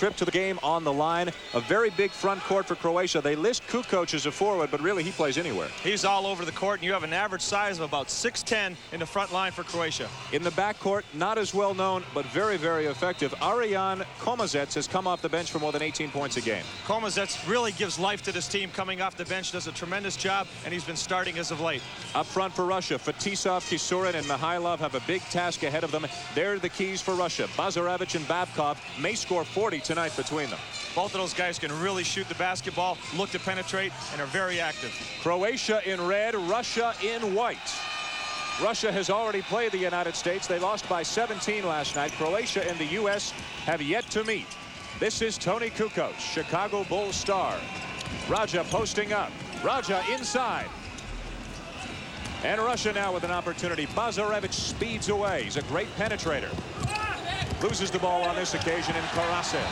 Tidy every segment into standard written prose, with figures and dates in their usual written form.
trip to the game on the line. A very big front court for Croatia. They list Kukoc as a forward, but really he plays anywhere. He's all over the court, and you have an average size of about 6'10" in the front line for Croatia. In the backcourt, not as well known, but very, very effective. Komazec has come off the bench for more than 18 points a game. Komazec really gives life to this team coming off the bench, does a tremendous job, and he's been starting as of late. Up front for Russia, Fetisov, Kisurin, and Mikhailov have a big task ahead of them. They're the keys for Russia. Bazarevich and Babkov may score 40 tonight between them. Both of those guys can really shoot the basketball, look to penetrate, and are very active. Croatia in red, Russia in white. Russia has already played the United States. They lost by 17 last night. Croatia and the U.S. have yet to meet. This is Tony Kukoc, Chicago Bulls star. Radja posting up. Radja inside. And Russia now with an opportunity. Bazarevich speeds away. He's a great penetrator. Loses the ball on this occasion in Karasev.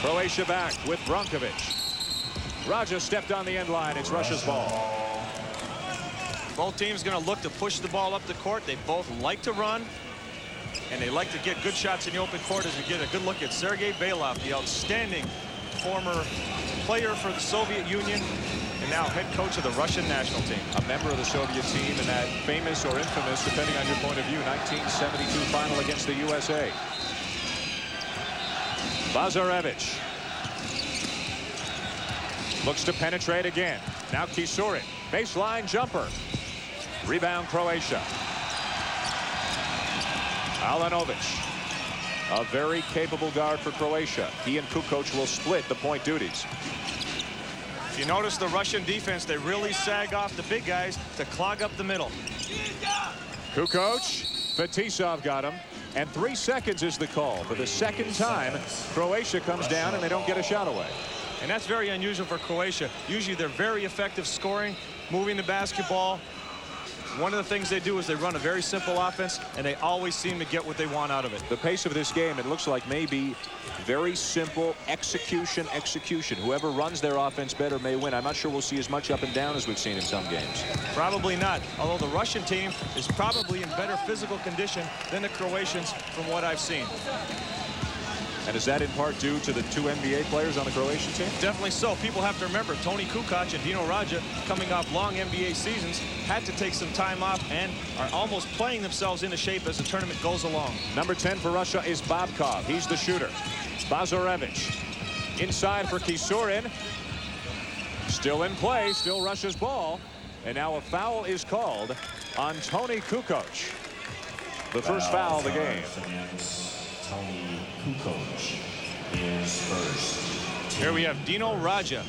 Croatia back with Brankovic. Radja stepped on the end line. It's Russia's ball. Both teams going to look to push the ball up the court. They both like to run, and they like to get good shots in the open court. As we get a good look at Sergei Belov, the outstanding former player for the Soviet Union and now head coach of the Russian national team. A member of the Soviet team in that famous or infamous, depending on your point of view, 1972 final against the USA. Bazarevich looks to penetrate again. Now Kisurin, baseline jumper. Rebound Croatia. Alanovic, a very capable guard for Croatia. He and Kukoc will split the point duties. If you notice the Russian defense, they really sag off the big guys to clog up the middle. Kukoc, Fetisov got him, and 3 seconds is the call. For the second time, Croatia comes down and they don't get a shot away. And that's very unusual for Croatia. Usually they're very effective scoring, moving the basketball. One of the things they do is they run a very simple offense, and they always seem to get what they want out of it. The pace of this game, it looks like maybe very simple execution. Whoever runs their offense better may win. I'm not sure we'll see as much up and down as we've seen in some games. Probably not, although the Russian team is probably in better physical condition than the Croatians from what I've seen. And is that in part due to the 2 NBA players on the Croatian team? Definitely so. People have to remember Tony Kukoc and Dino Radja, coming off long NBA seasons, had to take some time off and are almost playing themselves into shape as the tournament goes along. Number 10 for Russia is Babkov. He's the shooter. Bazarevich inside for Kisurin. Still in play, still Russia's ball. And now a foul is called on Tony Kukoc. The first foul of the game. Tony Kukoc is first. Here we have Dino Radja.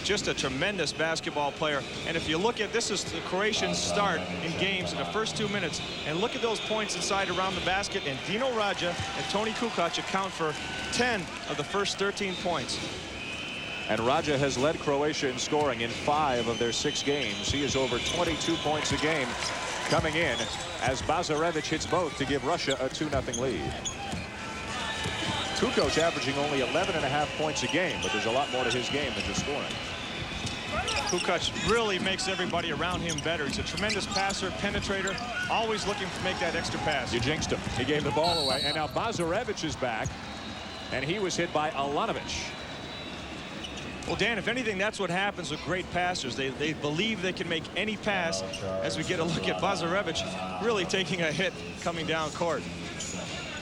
Just a tremendous basketball player. And if you look at this, is the Croatians start in games in the first 2 minutes. And look at those points inside around the basket. And Dino Radja and Tony Kukoc account for 10 of the first 13 points. And Radja has led Croatia in scoring in 5 of their 6 games. He is over 22 points a game coming in as Bazarevich hits both to give Russia a 2-0 lead. Kukoc averaging only 11.5 points a game, but there's a lot more to his game than just scoring. Kukoc really makes everybody around him better. He's a tremendous passer, penetrator, always looking to make that extra pass. You jinxed him. He gave the ball away, and now Bazarevich is back, and he was hit by Alanovic. Well, Dan, if anything, that's what happens with great passers. They believe they can make any pass, as we get a look at Bazarevich really taking a hit coming down court.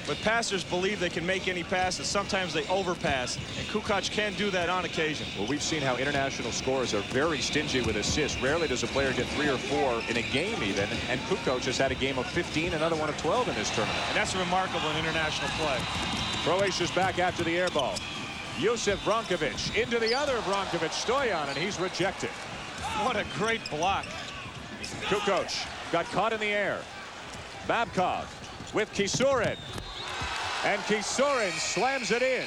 But passers believe they can make any pass, and sometimes they overpass, and Kukoc can do that on occasion. Well, we've seen how international scorers are very stingy with assists. Rarely does a player get 3 or 4 in a game even, and Kukoc has had a game of 15, another one of 12 in this tournament. And that's remarkable in international play. Croatia's back after the air ball. Josip Brankovic into the other Brankovic, Stoyan, and he's rejected. What a great block. Kukoc got caught in the air. Babkov with Kisurin. And Kisurin slams it in.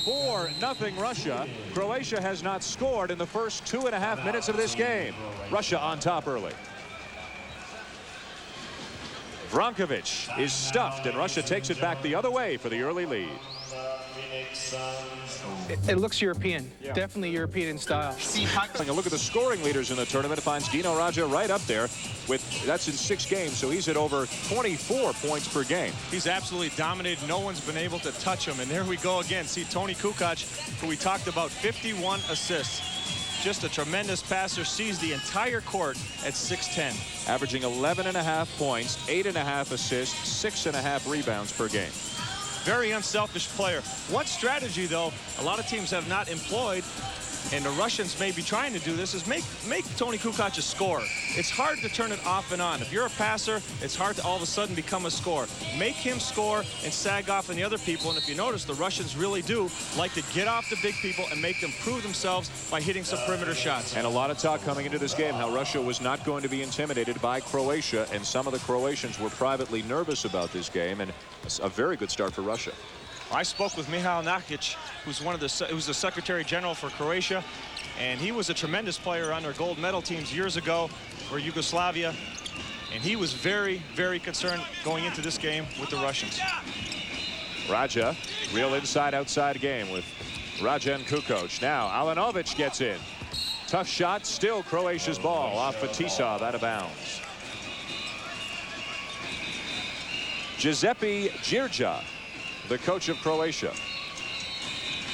4-0 Russia. Croatia has not scored in the first 2.5 minutes of this game. Russia on top early. Brankovic is stuffed, and Russia takes it back the other way for the early lead. It looks European, definitely European in style. A look at the scoring leaders in the tournament. It finds Dino Radja right up there that's in 6 games, so he's at over 24 points per game. He's absolutely dominated. No one's been able to touch him. And there we go again. See Tony Kukoc, who we talked about, 51 assists. Just a tremendous passer, sees the entire court at 6'10". Averaging 11.5 points, 8.5 assists, 6.5 rebounds per game. Very unselfish player. One strategy, though, a lot of teams have not employed, and the Russians may be trying to do this, is make Tony Kukoc a scorer. It's hard to turn it off and on. If you're a passer, it's hard to all of a sudden become a scorer. Make him score and sag off on the other people. And if you notice, the Russians really do like to get off the big people and make them prove themselves by hitting some perimeter shots. And a lot of talk coming into this game how Russia was not going to be intimidated by Croatia, and some of the Croatians were privately nervous about this game, and a very good start for Russia. I spoke with Mihail Nakic, who's the Secretary General for Croatia, and he was a tremendous player on their gold medal teams years ago for Yugoslavia, and he was very, very concerned going into this game with the Russians. Radja, real inside-outside game with Radja and Kukoc. Now Alinovic gets in. Tough shot, still Croatia's ball off Fetisov, out of bounds. Giuseppe Girja, the coach of Croatia.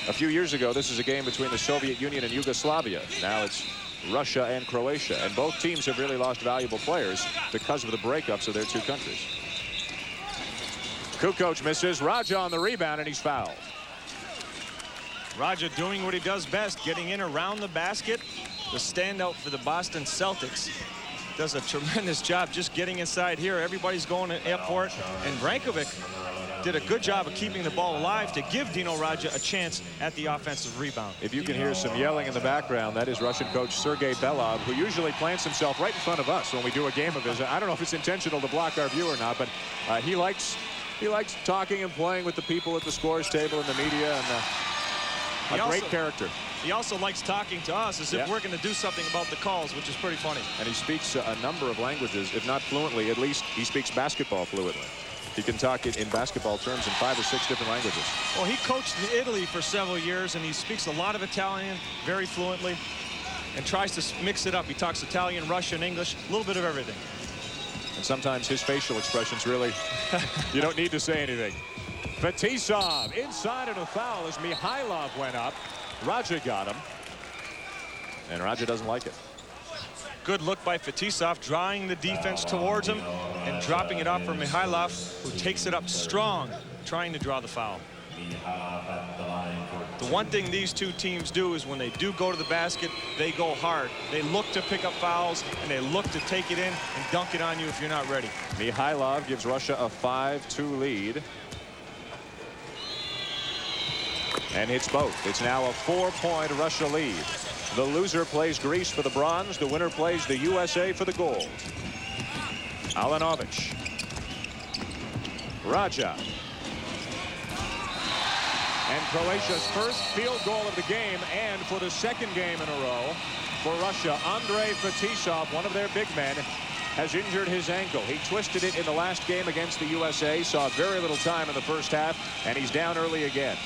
A few years ago, this is a game between the Soviet Union and Yugoslavia. Now it's Russia and Croatia, and both teams have really lost valuable players because of the breakups of their two countries. Kukoc misses. Radja on the rebound, and he's fouled. Radja doing what he does best, getting in around the basket. The standout for the Boston Celtics. Does a tremendous job just getting inside here. Everybody's going up for it, and Brankovic did a good job of keeping the ball alive to give Dino Radja a chance at the offensive rebound. If you can hear some yelling in the background, that is Russian coach Sergei Belov, who usually plants himself right in front of us when we do a game of his. I don't know if it's intentional to block our view or not, but he likes talking and playing with the people at the scores table and the media, and a great character. He also likes talking to us as if we're going to do something about the calls, which is pretty funny. And he speaks a number of languages, if not fluently, at least he speaks basketball fluently. He can talk in basketball terms in 5 or 6 different languages. Well, he coached in Italy for several years, and he speaks a lot of Italian very fluently and tries to mix it up. He talks Italian, Russian, English, a little bit of everything. And sometimes his facial expressions really, you don't need to say anything. Fetisov inside and a foul as Mihailov went up. Radja got him, and Radja doesn't like it. Good look by Fetisov, drawing the defense towards him and dropping it off for Mihailov, who takes it up strong, trying to draw the foul. The one thing these two teams do is when they do go to the basket, they go hard. They look to pick up fouls, and they look to take it in and dunk it on you if you're not ready. Mihailov gives Russia a 5-2 lead. And hits both. It's now a 4-point Russia lead. The loser plays Greece for the bronze. The winner plays the USA for the gold. Alinovic. Radja. And Croatia's first field goal of the game, and for the second game in a row for Russia, Andrei Fetisov, one of their big men, has injured his ankle. He twisted it in the last game against the USA, saw very little time in the first half, and he's down early again.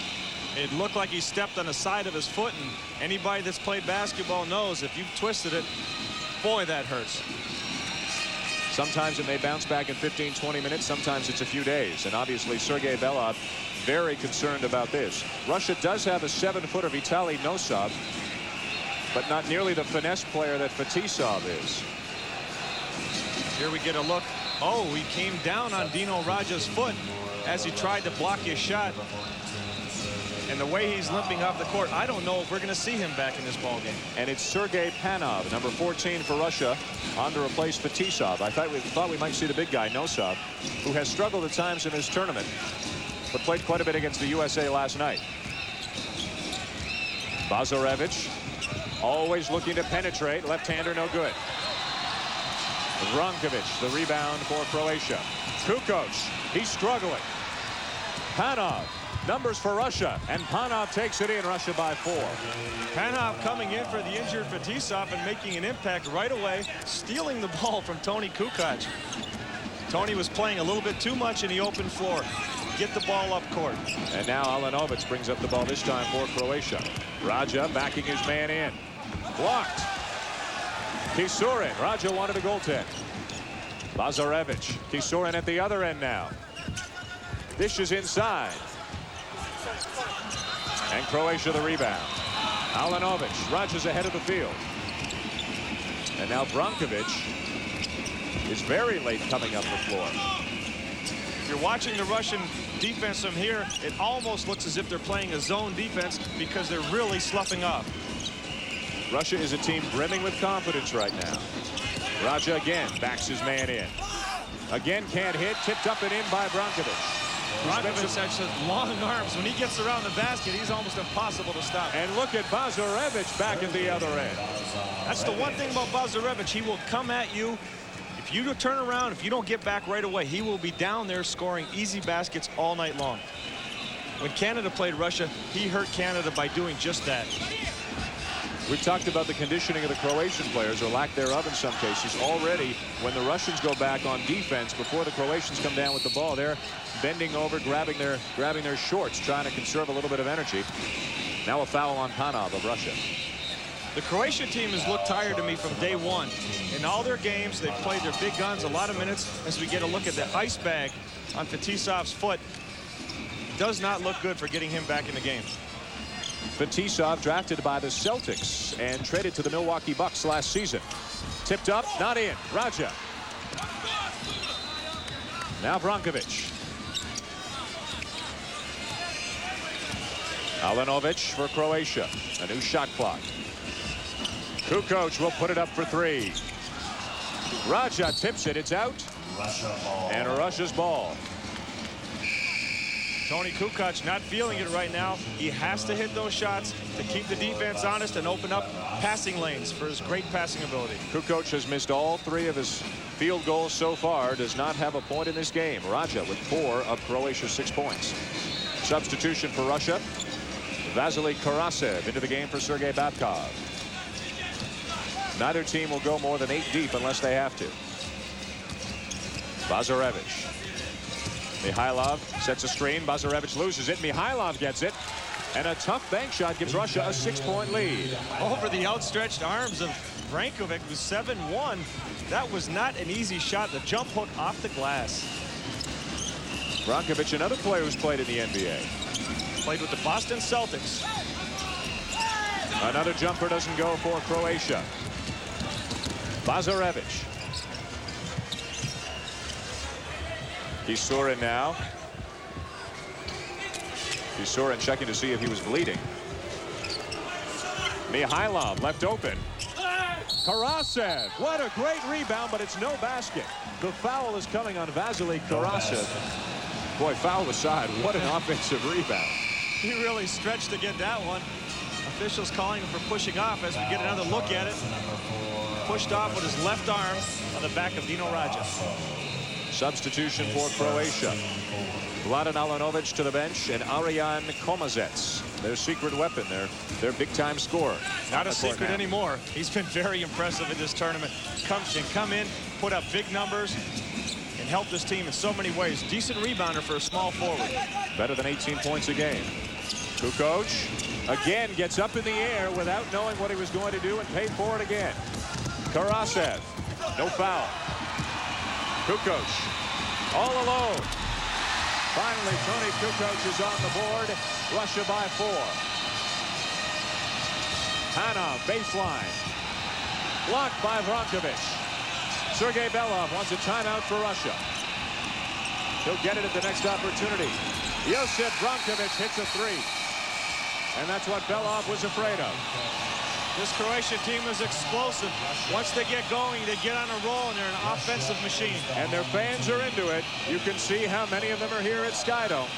It looked like he stepped on the side of his foot, and anybody that's played basketball knows if you've twisted it, boy, that hurts. Sometimes it may bounce back in 15-20 minutes. Sometimes it's a few days. And obviously, Sergei Belov very concerned about this. Russia does have a 7-footer, Vitaly Nosov, but not nearly the finesse player that Fetisov is. Here we get a look. Oh, he came down on Dino Radja's foot as he tried to block his shot. And the way he's limping off the court, I don't know if we're going to see him back in this ballgame. And it's Sergei Panov, number 14 for Russia, on to replace Fetisov. I thought we might see the big guy, Nosov, who has struggled at times in this tournament, but played quite a bit against the USA last night. Bazarevich, always looking to penetrate. Left-hander, no good. Brankovic, the rebound for Croatia. Kukoc, he's struggling. Panov. Numbers for Russia, and Panov takes it in. Russia by 4. Panov coming in for the injured Fetisov and making an impact right away, stealing the ball from Tony Kukoc. Tony was playing a little bit too much in the open floor. get the ball up court. And now Alenovich brings up the ball this time for Croatia. Radja backing his man in. Blocked. Kisurin. Radja wanted a goaltend. Bazarevich. Kisurin at the other end now. Dishes inside. And Croatia the rebound. Alenovich. Radja's ahead of the field. And now Babkov is very late coming up the floor. If you're watching the Russian defense from here, it almost looks as if they're playing a zone defense because they're really sloughing off. Russia is a team brimming with confidence right now. Radja again backs his man in. Again can't hit. Tipped up and in by Babkov. Babkov has such long arms. When he gets around the basket, he's almost impossible to stop. And look at Bazarevich back at the other end. That's the one thing about Bazarevich. He will come at you. If you turn around, if you don't get back right away, he will be down there scoring easy baskets all night long. When Canada played Russia, he hurt Canada by doing just that. We've talked about the conditioning of the Croatian players, or lack thereof in some cases. Already, when the Russians go back on defense, before the Croatians come down with the ball, they're bending over, grabbing their shorts, trying to conserve a little bit of energy. Now a foul on Panov of Russia. The Croatian team has looked tired to me from day one. In all their games, they've played their big guns a lot of minutes. As we get a look at the ice bag on Fetisov's foot, does not look good for getting him back in the game. Fetisov drafted by the Celtics and traded to the Milwaukee Bucks last season. Tipped up, not in. Radja. Now Babkov. Alenovich for Croatia. A new shot clock. Kukoc will put it up for three. Radja tips it. It's out. And Russia's ball. Tony Kukoc not feeling it right now. He has to hit those shots to keep the defense honest and open up passing lanes for his great passing ability. Kukoc has missed all 3 of his field goals so far. Does not have a point in this game. Radja with 4 of Croatia's 6 points. Substitution for Russia. Vasily Karasev into the game for Sergei Babkov. Neither team will go more than 8 deep unless they have to. Bazarevich. Mikhailov sets a screen. Bazarevich loses it. Mikhailov gets it. And a tough bank shot gives Russia a 6-point lead. Over the outstretched arms of Babkov, who's 7-1. That was not an easy shot. The jump hook off the glass. Babkov, another player who's played in the NBA. Played with the Boston Celtics. Another jumper doesn't go for Croatia. Bazarevich. Kisurin now. Kisurin checking to see if he was bleeding. Mikhailov left open. Karasev. What a great rebound, but it's no basket. The foul is coming on Vasily Karasev. Boy, foul aside, what an offensive rebound. He really stretched to get that one. Officials calling him for pushing off as we get another look at it. Pushed off with his left arm on the back of Dino Radja. Substitution for Croatia. Vladan Alenovich to the bench and Arijan Komazec. Their secret weapon, their big-time scorer. Not a secret anymore. He's been very impressive in this tournament. Come in, put up big numbers, and help this team in so many ways. Decent rebounder for a small forward. Better than 18 points a game. Kukoc again gets up in the air without knowing what he was going to do and paid for it again. Karasev, no foul. Kukoc all alone. Finally, Tony Kukoc is on the board. Russia by 4. Panov, baseline. Blocked by Babkov. Sergei Belov wants a timeout for Russia. He'll get it at the next opportunity. Josip Babkov hits a 3. And that's what Belov was afraid of. This Croatian team is explosive. Once they get going, they get on a roll, and they're an offensive machine. And their fans are into it. You can see how many of them are here at Skydome.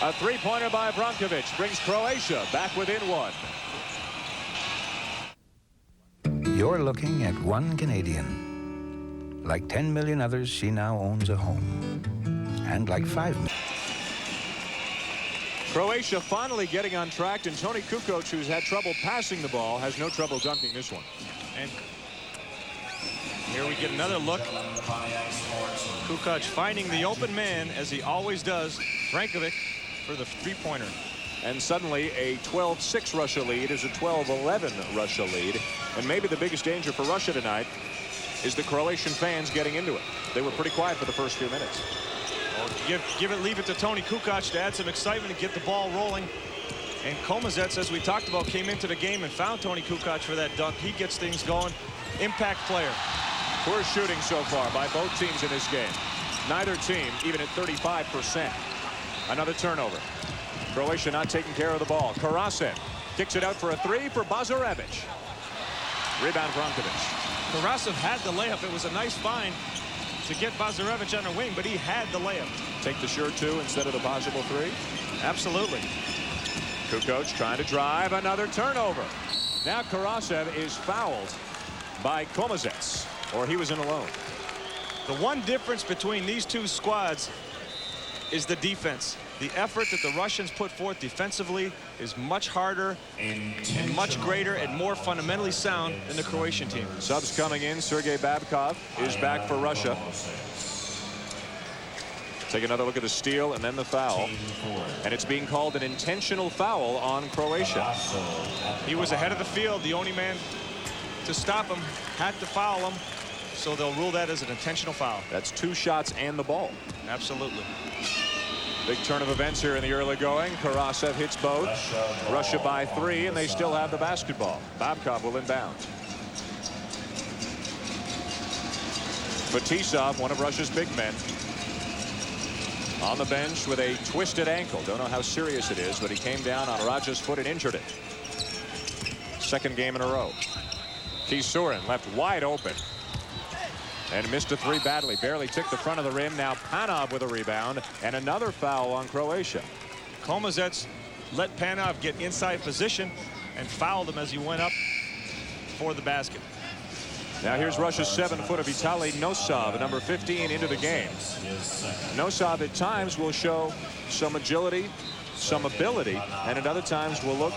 A 3-pointer by Babkov brings Croatia back within 1. You're looking at one Canadian. Like 10 million others, she now owns a home. And like 5 million. Croatia finally getting on track, and Tony Kukoc, who's had trouble passing the ball, has no trouble dunking this one. And Here we get another look. Kukoc finding the open man, as he always does. Brankovic for the three-pointer. And suddenly a 12-6 Russia lead is a 12-11 Russia lead. And maybe the biggest danger for Russia tonight is the Croatian fans getting into it. They were pretty quiet for the first few minutes. Well, leave it to Tony Kukoc to add some excitement and get the ball rolling. And Komazec, as we talked about, came into the game and found Tony Kukoc for that dunk. He gets things going. Impact player. Poor shooting so far by both teams in this game. Neither team even at 35%. Another turnover. Croatia not taking care of the ball. Karasev kicks it out for a three for Bazarevich. Rebound Brankovic. Karasev had the layup. It was a nice find to get Bazarevich on the wing, but he had the layup. Take the sure two instead of the possible three. Absolutely. Kukoc trying to drive. Another turnover. Now Karasev is fouled by Komazec, or he was in alone. The one difference between these two squads is the defense. The effort that the Russians put forth defensively is much harder, and much greater, and more fundamentally sound than the Croatian team. Subs coming in. Sergei Babkov is back for Russia. Take another look at the steal and then the foul. And it's being called an intentional foul on Croatia. He was ahead of the field. The only man to stop him had to foul him. So they'll rule that as an intentional foul. That's 2 shots and the ball. Absolutely. Big turn of events here in the early going. Karasev hits both. Russia by 3, and they still have the basketball. Babkov will inbound. Fetisov, one of Russia's big men, on the bench with a twisted ankle. Don't know how serious it is, but he came down on Radja's foot and injured it. Second game in a row. Kisurin left wide open and missed a 3 badly. Barely took the front of the rim. Now Panov with a rebound and another foul on Croatia. Komazec let Panov get inside position and fouled him as he went up for the basket. Now here's Russia's 7-foot of Vitaly Nosov, number 15, into the game. Nosov at times will show some agility, some ability, and at other times will look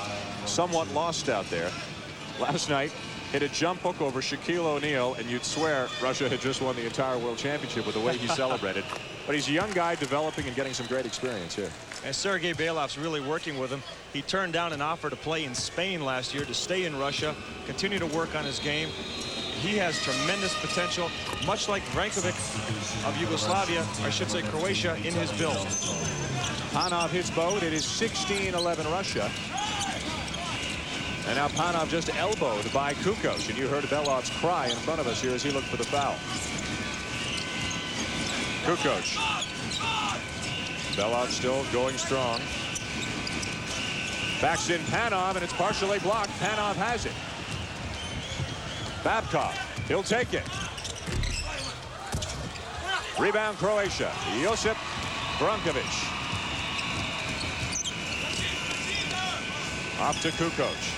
somewhat lost out there. Last night hit a jump hook over Shaquille O'Neal, and you'd swear Russia had just won the entire World Championship with the way he celebrated. But he's a young guy developing and getting some great experience here. And Sergei Bailov's really working with him. He turned down an offer to play in Spain last year to stay in Russia, continue to work on his game. He has tremendous potential, much like Brankovic of Yugoslavia, or I should say Croatia, in his build. Panov hits both. It is 16-11 Russia. And now Panov just elbowed by Kukoc, and you heard Belov's cry in front of us here as he looked for the foul. Kukoc. Belov still going strong. Backs in Panov, and it's partially blocked. Panov has it. Babkov, he'll take it. Rebound Croatia. Josip Brankovic. Off to Kukoc.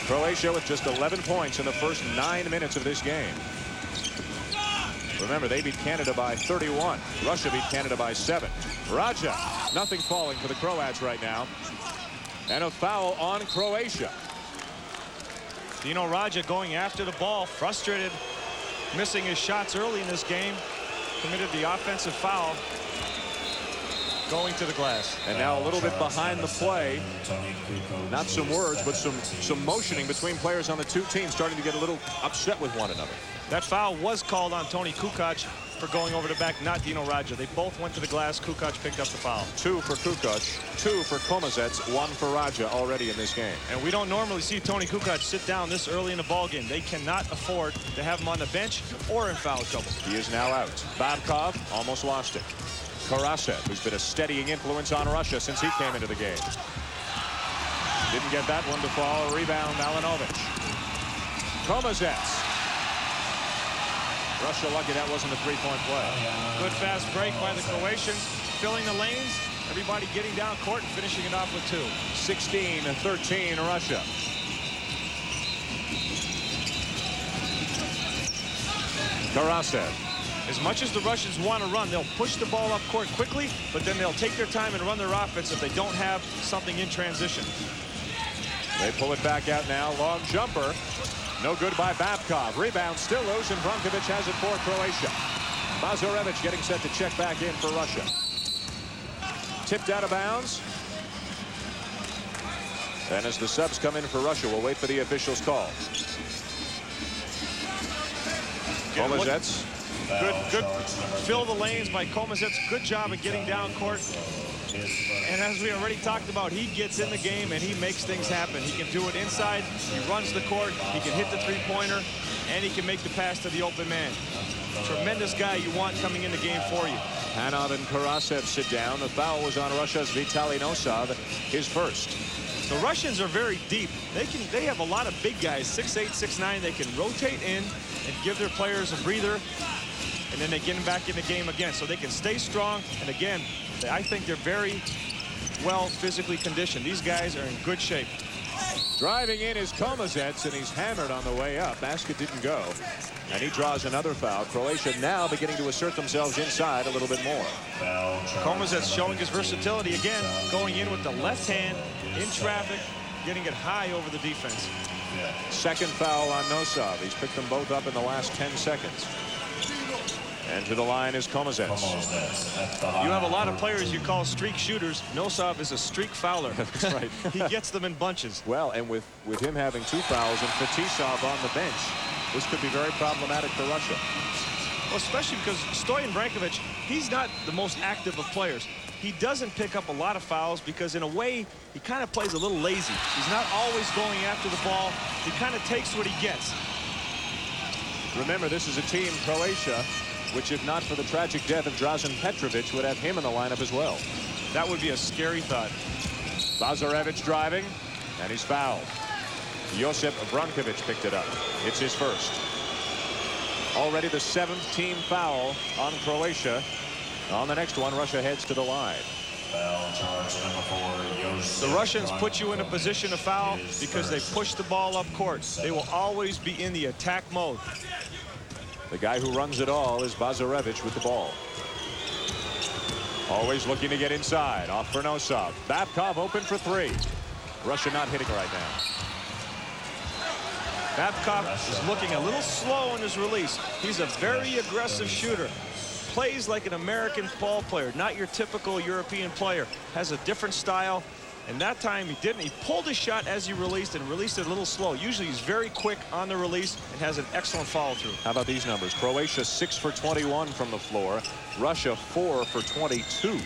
Croatia with just 11 points in the first 9 minutes of this game. Remember, they beat Canada by 31. Russia beat Canada by 7. Radja, nothing falling for the Croats right now. And a foul on Croatia. Dino Radja going after the ball, frustrated, missing his shots early in this game, committed the offensive foul, going to the glass. And now a little bit behind the play. Not some words, but some motioning between players on the two teams, starting to get a little upset with one another. That foul was called on Tony Kukoc for going over the back, not Dino Radja. They both went to the glass. Kukoc picked up the foul. 2 for Kukoc, 2 for Komazec, 1 for Radja already in this game. And we don't normally see Tony Kukoc sit down this early in the ball game. They cannot afford to have him on the bench or in foul trouble. He is now out. Babkov almost lost it. Karasev, who's been a steadying influence on Russia since he came into the game. Didn't get that one to fall. Rebound, Malinovic. Komazec. Russia lucky that wasn't a three-point play. Good fast break by the Croatians, filling the lanes. Everybody getting down court and finishing it off with 2. 16-13 Russia. Karasev. As much as the Russians want to run, they'll push the ball up court quickly, but then they'll take their time and run their offense if they don't have something in transition. They pull it back out now. Long jumper. No good by Babkov. Rebound still loose, and Brankovic has it for Croatia. Bazarevich getting set to check back in for Russia. Tipped out of bounds. And as the subs come in for Russia, we'll wait for the official's call. Komazec. Good fill the lanes by Komazec. Good job at getting down court. And as we already talked about, he gets in the game and he makes things happen. He can do it inside. He runs the court. He can hit the three-pointer, and he can make the pass to the open man. Tremendous guy you want coming in the game for you. Hanov and Karasev sit down. The foul was on Russia's Vitaly Nosov, his first. The Russians are very deep. They have a lot of big guys, 6'8", 6'9". They can rotate in and give their players a breather, and then they get them back in the game again. So they can stay strong. And again, I think they're very well physically conditioned. These guys are in good shape. Driving in is Komazec, and he's hammered on the way up. Basket didn't go. And he draws another foul. Croatia now beginning to assert themselves inside a little bit more. Komazec showing his versatility again, going in with the left hand in traffic, getting it high over the defense. Second foul on Nosov. He's picked them both up in the last 10 seconds. And to the line is Komazec. You have a lot of players you call streak shooters. Nosov is a streak fouler. That's right. He gets them in bunches. Well, and with him having 2 fouls and Fetisov on the bench, this could be very problematic for Russia. Well, especially because Stoyan Brankovic, he's not the most active of players. He doesn't pick up a lot of fouls because in a way he kind of plays a little lazy. He's not always going after the ball. He kind of takes what he gets. Remember, this is a team, Croatia, which if not for the tragic death of Drazen Petrovic would have him in the lineup as well. That would be a scary thought. Bazarevich driving, and he's fouled. Josip Brankovic picked it up. It's his first. Already the 7th team foul on Croatia. On the next one, Russia heads to the line. Foul charge number 4. The Russians put you in a position to foul because they push the ball up court. They will always be in the attack mode. The guy who runs it all is Bazarevich with the ball. Always looking to get inside. Off for Nosov. Babkov open for 3. Russia not hitting right now. Babkov is looking a little slow in his release. He's a very aggressive shooter. Plays like an American ball player, not your typical European player. Has a different style, and that time he didn't. He pulled his shot as he released and released it a little slow. Usually he's very quick on the release and has an excellent follow-through. How about these numbers? Croatia 6 for 21 from the floor. Russia 4 for 22.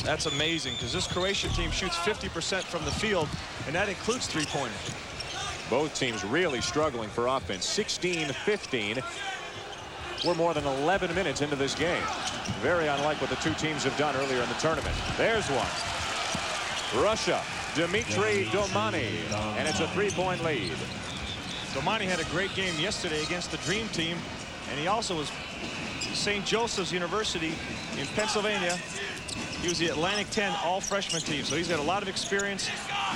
That's amazing because this Croatian team shoots 50% from the field, and that includes three-pointers. Both teams really struggling for offense. 16-15. We're more than 11 minutes into this game. Very unlike what the two teams have done earlier in the tournament. There's one. Russia, Dmitry Domani, and it's a 3-point lead. Domani had a great game yesterday against the Dream Team, and he also was St. Joseph's University in Pennsylvania. He was the Atlantic 10 all-freshman team, so he's got a lot of experience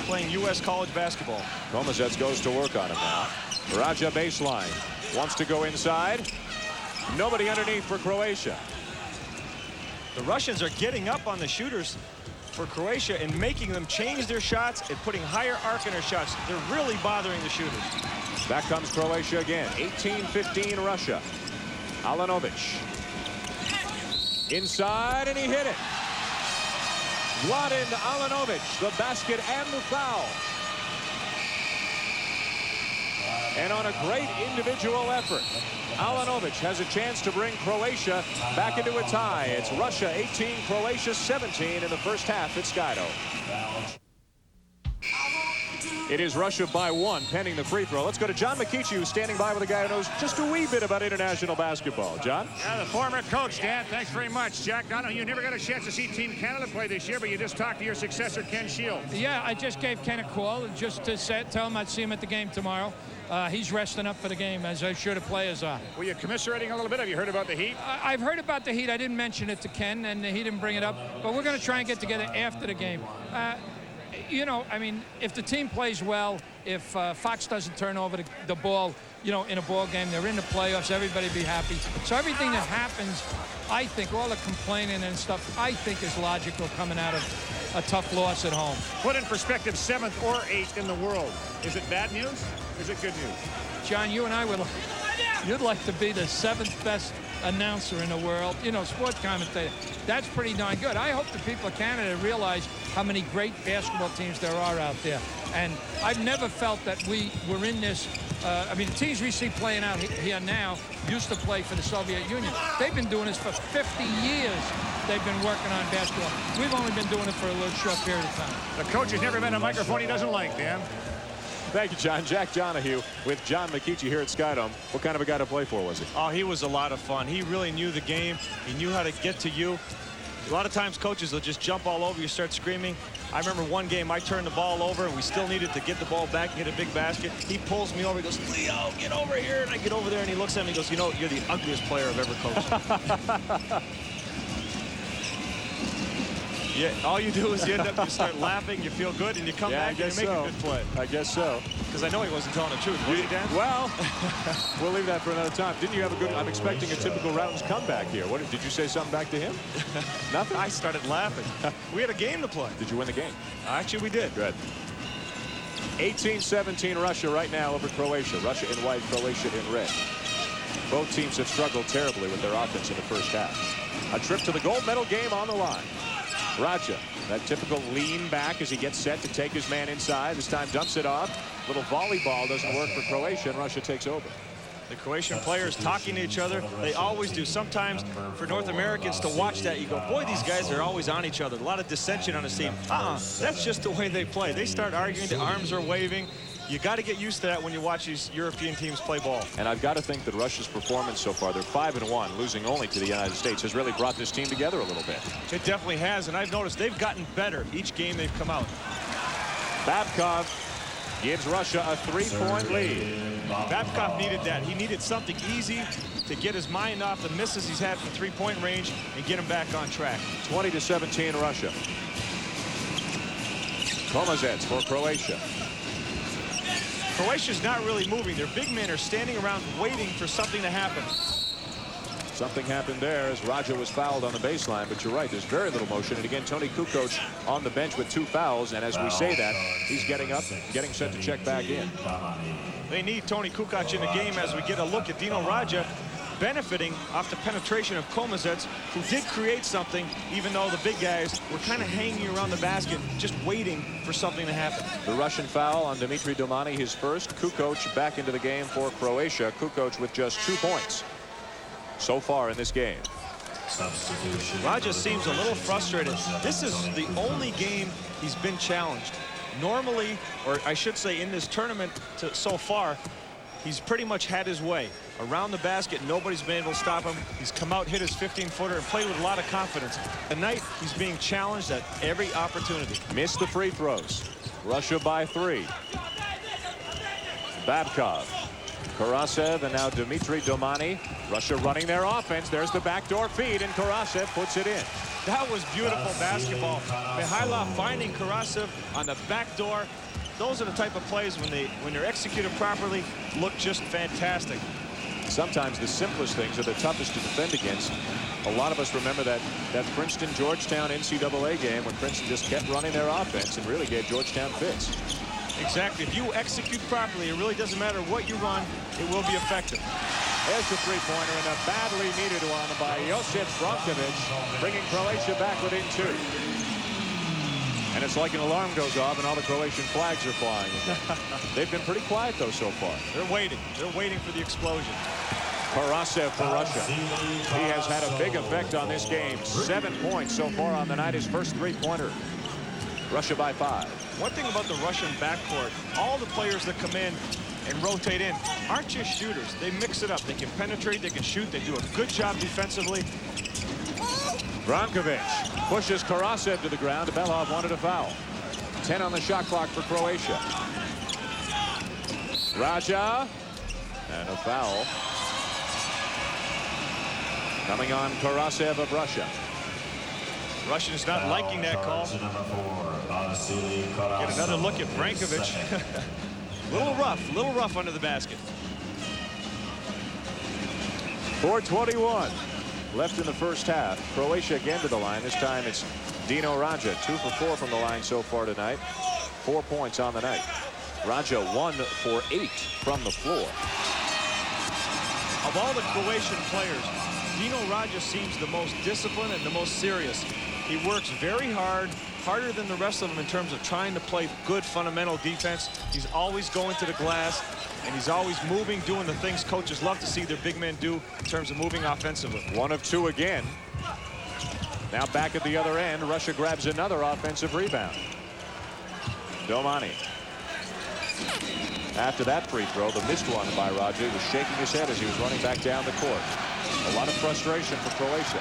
playing U.S. college basketball. Komazec goes to work on him now. Radja baseline. Wants to go inside. Nobody underneath for Croatia. The Russians are getting up on the shooters for Croatia and making them change their shots and putting higher arc in their shots. They're really bothering the shooters. Back comes Croatia again. 18-15 Russia. Alanovic. Inside, and he hit it. Vladen Alanovic, the basket and the foul. And on a great individual effort, Alanovic has a chance to bring Croatia back into a tie. It's Russia 18, Croatia 17 in the first half at Skydo. It is Russia by 1, pending the free throw. Let's go to John McKeechee, who's standing by with a guy who knows just a wee bit about international basketball. John? Yeah, the former coach, Dan. Thanks very much. Jack, I know you never got a chance to see Team Canada play this year, but you just talked to your successor, Ken Shields. Yeah, I just gave Ken a call just to tell him I'd see him at the game tomorrow. He's resting up for the game, as I'm sure the players are. Were you commiserating a little bit? Have you heard about the Heat? I've heard about the Heat. I didn't mention it to Ken, and he didn't bring it up. But we're going to try and get together after the game. You know, I mean, if the team plays well, if Fox doesn't turn over the ball, you know, in a ball game, they're in the playoffs, everybody be happy. So everything that happens, I think, all the complaining and stuff, I think is logical coming out of a tough loss at home. Put in perspective, 7th or 8th in the world. Is it bad news? is it good news? John, you and I would. You'd like to be the 7th best announcer in the world, you know, sport commentator. That's pretty darn good. I hope the people of Canada realize how many great basketball teams there are out there. And I've never felt that we were in this. I mean, the teams we see playing out here now used to play for the Soviet Union. They've been doing this for 50 years. They've been working on basketball. We've only been doing it for a little short period of time. The coach has never been a microphone he doesn't like, Dan. Thank you, John. Jack Donahue with John McKeechee here at Skydome. What kind of a guy to play for was he? Oh, he was a lot of fun. He really knew the game. He knew how to get to you. A lot of times coaches will just jump all over you, start screaming. I remember one game I turned the ball over and we still needed to get the ball back and hit a big basket. He pulls me over. He goes, Leo, get over here. And I get over there and he looks at me and goes, you know, you're the ugliest player I've ever coached. Yeah, all you do is you end up, you start laughing, you feel good, and you come back and you make a good play. I guess so. Because I know he wasn't telling the truth, was he, Dan? Well, we'll leave that for another time. Didn't you have a good, I'm expecting a typical Rounds comeback here. What, did you say something back to him? Nothing? I started laughing. We had a game to play. Did you win the game? Actually, we did. Good. 18-17 Russia right now over Croatia. Russia in white, Croatia in red. Both teams have struggled terribly with their offense in the first half. A trip to the gold medal game on the line. Radja, that typical lean back as he gets set to take his man inside. This time dumps it off. Little volleyball doesn't work for Croatia, and Russia takes over. The Croatian players talking to each other. They always do. Sometimes for North Americans to watch that, you go, boy, these guys are always on each other. A lot of dissension on the team. That's just the way they play. They start arguing. The arms are waving. You got to get used to that when you watch these European teams play ball. And I've got to think that Russia's performance so far, they're 5-1, losing only to the United States, has really brought this team together a little bit. It definitely has, and I've noticed they've gotten better each game they've come out. Babkov gives Russia a 3-point lead. Babkov needed that. He needed something easy to get his mind off the misses he's had from three-point range and get him back on track. 20-17 Russia. Komazec for Croatia. Croatia's not really moving. Their big men are standing around waiting for something to happen. Something happened there as Radja was fouled on the baseline, but you're right, there's very little motion. And again, Tony Kukoc on the bench with 2 fouls, and as we say that, he's getting up, getting set to check back in. They need Tony Kukoc in the game as we get a look at Dino Radja benefiting off the penetration of Komazec, who did create something, even though the big guys were kind of hanging around the basket, just waiting for something to happen. The Russian foul on Dmitry Domani, his first. Kukoc back into the game for Croatia. Kukoc with just 2 points so far in this game. Radja seems a little frustrated. This is the only game he's been challenged. Normally, or I should say in this tournament so far, he's pretty much had his way. Around the basket, nobody's been able to stop him. He's come out, hit his 15-footer, and played with a lot of confidence. Tonight, he's being challenged at every opportunity. Missed the free throws. Russia by 3. Babkov, Karasev, and now Dmitry Domani. Russia running their offense. There's the backdoor feed, and Karasev puts it in. That was beautiful basketball. Mihailov finding Karasev on the back door. Those are the type of plays when they're executed properly, look just fantastic. Sometimes the simplest things are the toughest to defend against. A lot of us remember that Princeton-Georgetown NCAA game when Princeton just kept running their offense and really gave Georgetown fits. Exactly. If you execute properly, it really doesn't matter what you run, it will be effective. There's the three-pointer and a badly needed one by Josip Brankovic, bringing Croatia back within 2. And it's like an alarm goes off and all the Croatian flags are flying. They've been pretty quiet, though, so far. They're waiting. They're waiting for the explosion. Karasev for Russia. He has had a big effect on this game. 7 points so far on the night, his first three-pointer. Russia by 5. One thing about the Russian backcourt, all the players that come in and rotate in aren't just shooters. They mix it up. They can penetrate, they can shoot, they do a good job defensively. Brankovic pushes Karasev to the ground. Belov wanted a foul. 10 on the shot clock for Croatia. Radja, and a foul. Coming on Karasev of Russia. Russians not liking that call. Get another look at Brankovic. little rough under the basket. 4:21 left in the first half. Croatia again to the line. This time it's Dino Radja, 2 for 4 from the line so far tonight. 4 points on the night. Radja 1 for 8 from the floor. Of all the Croatian players, Dino Radja seems the most disciplined and the most serious. He works very hard, harder than the rest of them in terms of trying to play good fundamental defense. He's always going to the glass, and he's always moving, doing the things coaches love to see their big men do in terms of moving offensively. 1 of 2 again. Now back at the other end, Russia grabs another offensive rebound. Domani. After that free throw, the missed one by Radja, was shaking his head as he was running back down the court. A lot of frustration for Croatia.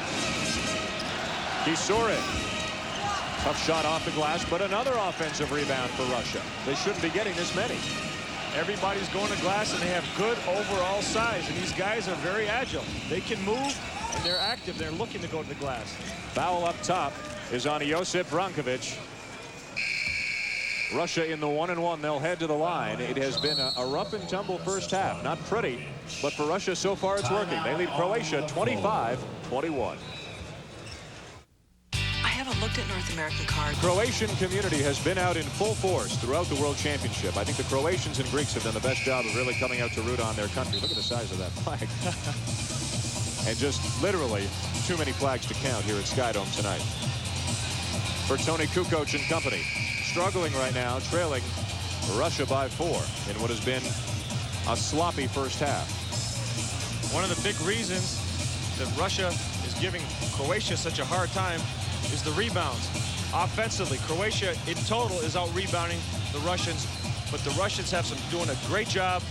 Kisurin. Tough shot off the glass, but another offensive rebound for Russia. They shouldn't be getting this many. Everybody's going to glass, and they have good overall size, and these guys are very agile. They can move, and they're active. They're looking to go to the glass. Foul up top is on Josip Brankovic. Russia in the 1-and-1. They'll head to the line. It has been a rough and tumble first half. Not pretty, but for Russia so far it's working. They lead Croatia 25-21. I haven't looked at North American cards. Croatian community has been out in full force throughout the World Championship. I think the Croatians and Greeks have done the best job of really coming out to root on their country. Look at the size of that flag. And just literally too many flags to count here at Skydome tonight. For Tony Kukoc and company, struggling right now, trailing Russia by 4 in what has been a sloppy first half. One of the big reasons that Russia is giving Croatia such a hard time is the rebounds. Offensively, Croatia in total is out rebounding the Russians, but the Russians have doing a great job,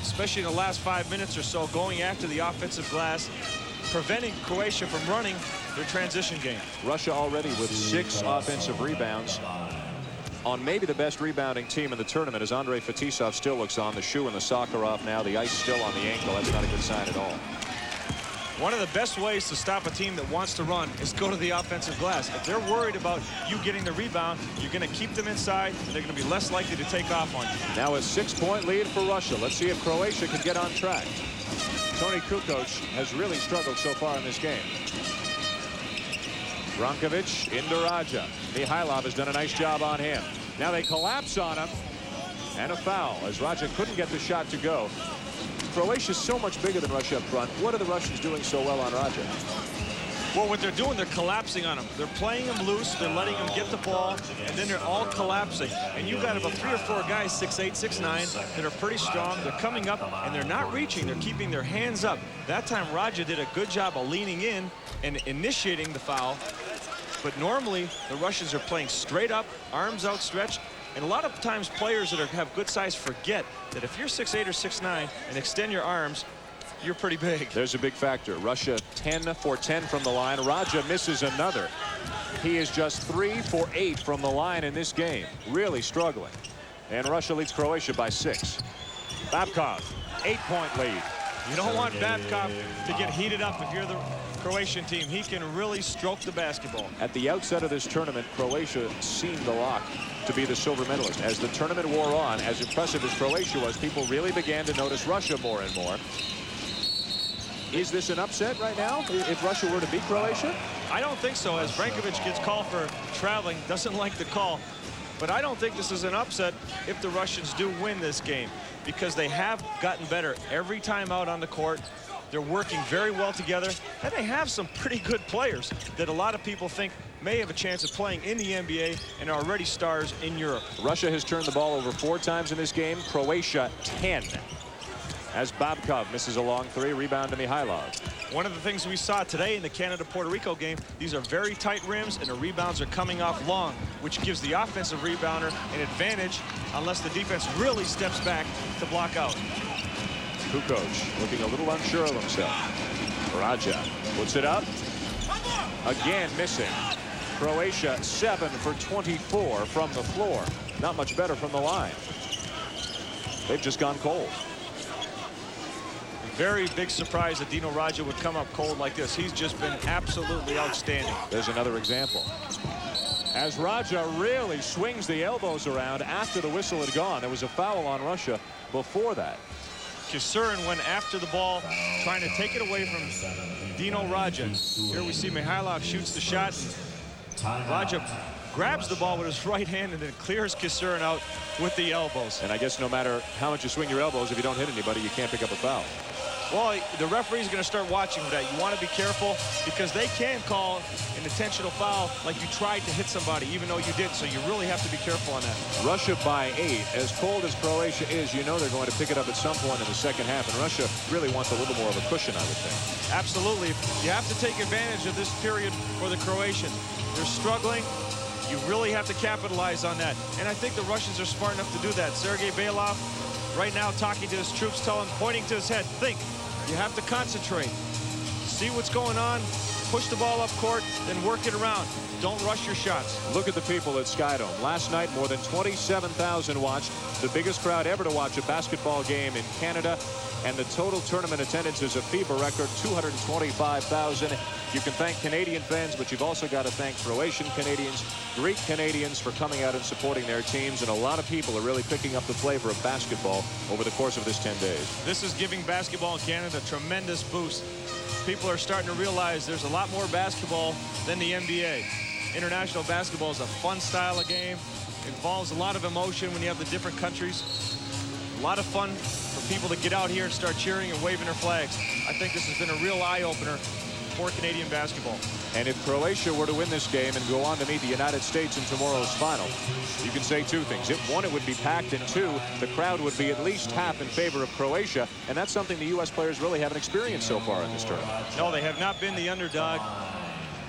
especially in the last 5 minutes or so, going after the offensive glass, preventing Croatia from running their transition game. Russia already with 6 offensive rebounds on maybe the best rebounding team in the tournament, as Andrei Fetisov still looks on. The shoe and the sock are off now. The ice still on the ankle. That's not a good sign at all. One of the best ways to stop a team that wants to run is go to the offensive glass. If they're worried about you getting the rebound, you're going to keep them inside, and they're going to be less likely to take off on you. Now a 6-point lead for Russia. Let's see if Croatia can get on track. Tony Kukoc has really struggled so far in this game. Brankovic into Radja. Mihailov has done a nice job on him. Now they collapse on him. And a foul as Radja couldn't get the shot to go. Croatia's so much bigger than Russia up front. What are the Russians doing so well on Radja? Well, what they're doing, they're collapsing on him. They're playing him loose. They're letting him get the ball, and then they're all collapsing. And you've got about 3 or 4 guys, 6'8", 6'9", that are pretty strong. They're coming up, and they're not reaching. They're keeping their hands up. That time, Radja did a good job of leaning in and initiating the foul. But normally, the Russians are playing straight up, arms outstretched. And a lot of times, players that have good size forget that if you're 6'8" or 6'9" and extend your arms, you're pretty big. There's a big factor. Russia 10 for 10 from the line. Radja misses another. He is just 3 for 8 from the line in this game. Really struggling. And Russia leads Croatia by 6. Babkov, 8-point lead. You don't want Babkov to get heated up if you're the Croatian team. He can really stroke the basketball. At the outset of this tournament, Croatia seemed the lock to be the silver medalist. As the tournament wore on, as impressive as Croatia was, people really began to notice Russia more and more. Is this an upset right now if Russia were to beat Croatia? I don't think so, as Brankovic gets called for traveling, doesn't like the call. But I don't think this is an upset if the Russians do win this game, because they have gotten better every time out on the court. They're working very well together, and they have some pretty good players that a lot of people think may have a chance of playing in the NBA and are already stars in Europe. Russia has turned the ball over 4 times in this game. Croatia 10. As Babkov misses a long 3, rebound to Mihailov. One of the things we saw today in the Canada-Puerto Rico game, these are very tight rims, and the rebounds are coming off long, which gives the offensive rebounder an advantage unless the defense really steps back to block out. Kukoc looking a little unsure of himself. Radja puts it up. Again missing. Croatia 7 for 24 from the floor. Not much better from the line. They've just gone cold. Very big surprise that Dino Radja would come up cold like this. He's just been absolutely outstanding. There's another example. As Radja really swings the elbows around after the whistle had gone. There was a foul on Russia before that. Kisurin went after the ball, trying to take it away from Dino Radja. Here we see Mihailov shoots the shot. Radja grabs the ball with his right hand and then clears Kisurin out with the elbows. And I guess no matter how much you swing your elbows, if you don't hit anybody, you can't pick up a foul. Well, the referee's going to start watching for that. You want to be careful because they can call an intentional foul like you tried to hit somebody, even though you didn't. So you really have to be careful on that. Russia by 8. As cold as Croatia is, you know they're going to pick it up at some point in the second half. And Russia really wants a little more of a cushion, I would think. Absolutely. You have to take advantage of this period for the Croatians. They're struggling. You really have to capitalize on that. And I think the Russians are smart enough to do that. Sergei Belov right now talking to his troops, pointing to his head, think. You have to concentrate. See what's going on. Push the ball up court, then work it around. Don't rush your shots. Look at the people at Skydome. Last night, more than 27,000 watched. The biggest crowd ever to watch a basketball game in Canada. And the total tournament attendance is a FIBA record, 225,000. You can thank Canadian fans, but you've also got to thank Croatian Canadians, Greek Canadians for coming out and supporting their teams. And a lot of people are really picking up the flavor of basketball over the course of this 10 days. This is giving basketball in Canada a tremendous boost. People are starting to realize there's a lot more basketball than the NBA. International basketball is a fun style of game. It involves a lot of emotion when you have the different countries. A lot of fun for people to get out here and start cheering and waving their flags. I think this has been a real eye-opener for Canadian basketball. And if Croatia were to win this game and go on to meet the United States in tomorrow's final, you can say two things. One, it would be packed, and two, the crowd would be at least half in favor of Croatia, and that's something the U.S. players really haven't experienced so far in this tournament. No, they have not been the underdog.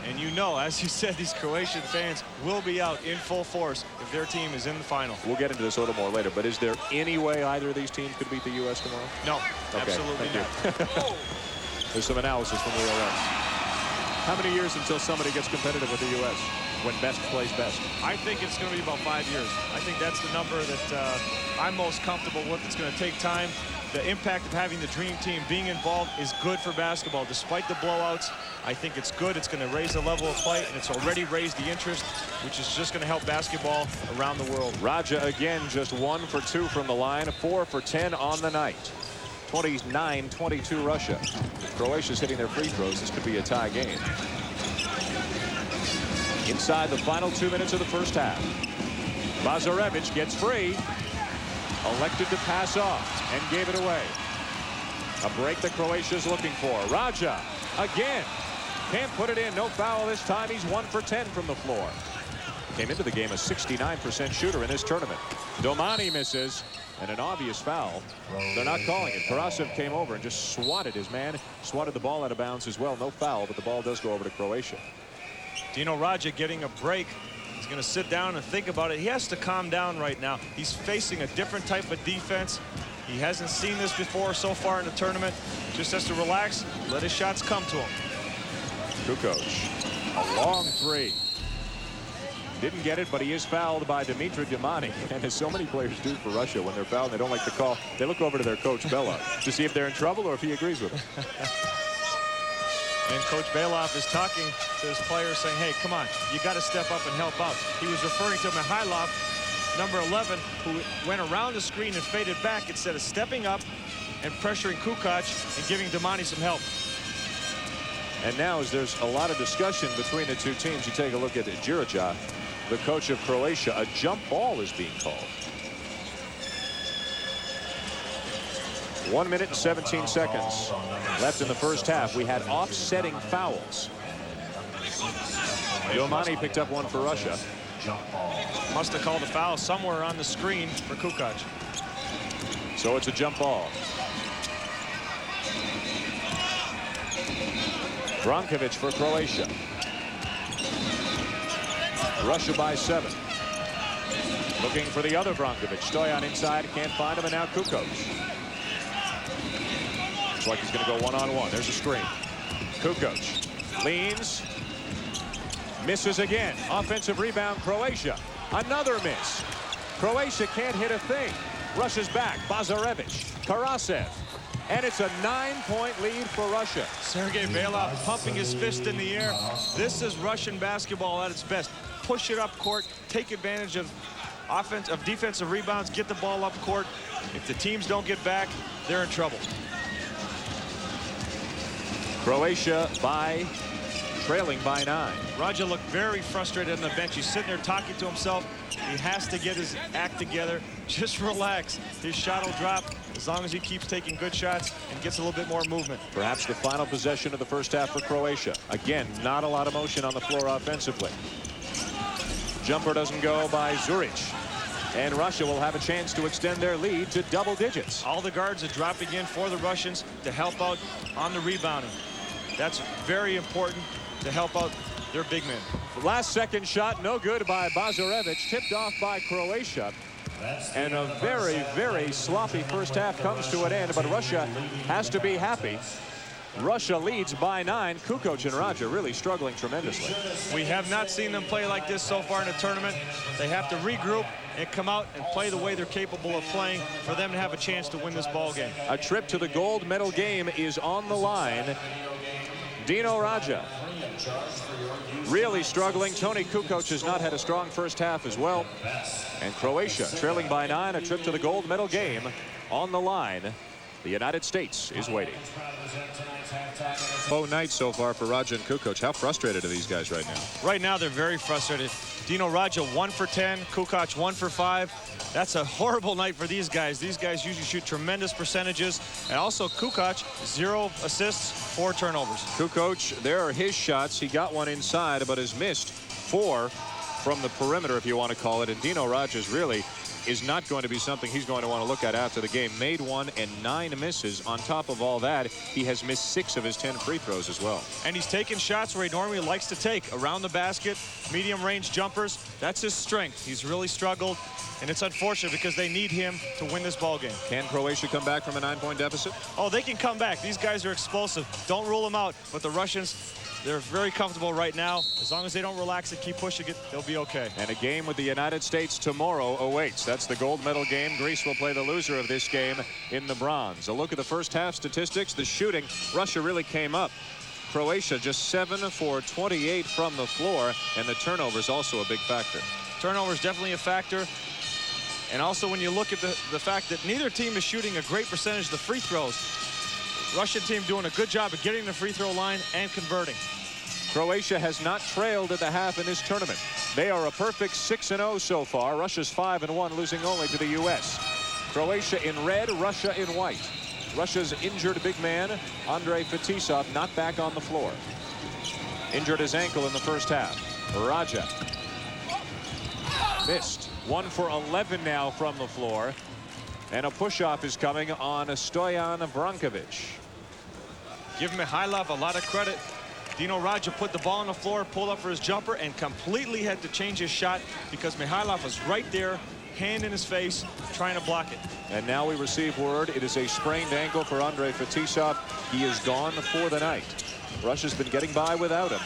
And you know, as you said, these Croatian fans will be out in full force if their team is in the final. We'll get into this a little more later, but is there any way either of these teams could beat the U.S. tomorrow? No, okay, absolutely not. There's some analysis from the ORS. How many years until somebody gets competitive with the U.S. when best plays best? I think it's going to be about 5 years. I think that's the number that I'm most comfortable with. It's going to take time. The impact of having the dream team being involved is good for basketball. Despite the blowouts, I think it's good. It's going to raise the level of play, and it's already raised the interest, which is just going to help basketball around the world. Radja again just 1 for 2 from the line, 4 for 10 on the night. 29-22 Russia. If Croatia's hitting their free throws, this could be a tie game. Inside the final 2 minutes of the first half. Bazarevich gets free. Elected to pass off and gave it away. A break that Croatia's looking for. Radja again. Can't put it in. No foul this time. He's 1 for 10 from the floor. Came into the game a 69% shooter in this tournament. Domani misses. And an obvious foul. They're not calling it. Karasev came over and just swatted his man. Swatted the ball out of bounds as well. No foul, but the ball does go over to Croatia. Dino Radja getting a break. He's going to sit down and think about it. He has to calm down right now. He's facing a different type of defense. He hasn't seen this before so far in the tournament. Just has to relax, let his shots come to him. Kukoc, a long three. Didn't get it, but he is fouled by Dimitri Domani. And as so many players do for Russia, when they're fouled, they don't like the call. They look over to their coach, Bela, to see if they're in trouble or if he agrees with them. And Coach Belov is talking to his players saying, hey, come on, you got to step up and help out. He was referring to Mihailov, number 11, who went around the screen and faded back instead of stepping up and pressuring Kukoc and giving Domani some help. And now, as there's a lot of discussion between the two teams, you take a look at Radja, the coach of Croatia. A jump ball is being called. 1 minute and 17 seconds left in the first half. We had offsetting fouls. Domani picked up one for Russia. Must have called a foul somewhere on the screen for Kukoc. So it's a jump ball. Brankovic for Croatia. Russia by 7. Looking for the other Brankovic. Stoyan inside, can't find him, and now Kukoc. Looks like he's going to go one-on-one. There's a screen. Kukoc leans, misses again. Offensive rebound, Croatia. Another miss. Croatia can't hit a thing. Russia's back. Bazarevich, Karasev. And it's a 9-point lead for Russia. Sergei Belov pumping his fist in the air. This is Russian basketball at its best. Push it up court, take advantage of defensive rebounds, get the ball up court. If the teams don't get back, they're in trouble. Croatia by trailing by 9. Radja looked very frustrated on the bench. He's sitting there talking to himself. He has to get his act together. Just relax. His shot will drop as long as he keeps taking good shots and gets a little bit more movement. Perhaps the final possession of the first half for Croatia. Again, not a lot of motion on the floor offensively. Jumper doesn't go by Zuric. And Russia will have a chance to extend their lead to double digits. All the guards are dropping in for the Russians to help out on the rebounding. That's very important to help out their big men. Last second shot, no good by Bazarevich, tipped off by Croatia. And a very, very sloppy first half comes to an end, but Russia has to be happy. Russia leads by 9. Kukoc and Radja really struggling tremendously. We have not seen them play like this so far in the tournament. They have to regroup and come out and play the way they're capable of playing for them to have a chance to win this ball game. A trip to the gold medal game is on the line. Dino Radja really struggling. Tony Kukoc has not had a strong first half as well. And Croatia trailing by 9, a trip to the gold medal game on the line. The United States is waiting. Both nights so far for Radja and Kukoc. How frustrated are these guys right now? Right now, they're very frustrated. Dino Radja 1 for 10, Kukoc 1 for 5. That's a horrible night for these guys. These guys usually shoot tremendous percentages. And also Kukoc, 0 assists, 4 turnovers. Kukoc, there are his shots. He got one inside, but has missed 4 from the perimeter, if you want to call it. And Dino Radja's really is not going to be something he's going to want to look at after the game. Made 1 and 9 misses. On top of all that, he has missed 6 of his 10 free throws as well. And he's taking shots where he normally likes to take, around the basket, medium range jumpers. That's his strength. He's really struggled, and it's unfortunate because they need him to win this ball game. Can Croatia come back from a 9-point deficit? Oh, they can come back. These guys are explosive. Don't rule them out. But the Russians, they're very comfortable right now. As long as they don't relax and keep pushing it, they'll be okay. And a game with the United States tomorrow awaits. That's the gold medal game. Greece will play the loser of this game in the bronze. A look at the first half statistics. The shooting, Russia really came up. Croatia just 7 for 28 from the floor, and the turnovers also a big factor. Turnovers definitely a factor. And also when you look at the fact that neither team is shooting a great percentage of the free throws. Russian team doing a good job of getting the free throw line and converting. Croatia has not trailed at the half in this tournament. They are a perfect 6-0 so far. Russia's 5-1, losing only to the U.S. Croatia in red, Russia in white. Russia's injured big man, Andrei Fetisov, not back on the floor. Injured his ankle in the first half. Radja missed. 1 for 11 now from the floor. And a push-off is coming on Stoyan Brankovic. Give Mihailov a lot of credit. Dino Radja put the ball on the floor, pulled up for his jumper, and completely had to change his shot because Mihailov was right there, hand in his face, trying to block it. And now we receive word it is a sprained ankle for Andrei Fetisov. He is gone for the night. Russia's been getting by without him.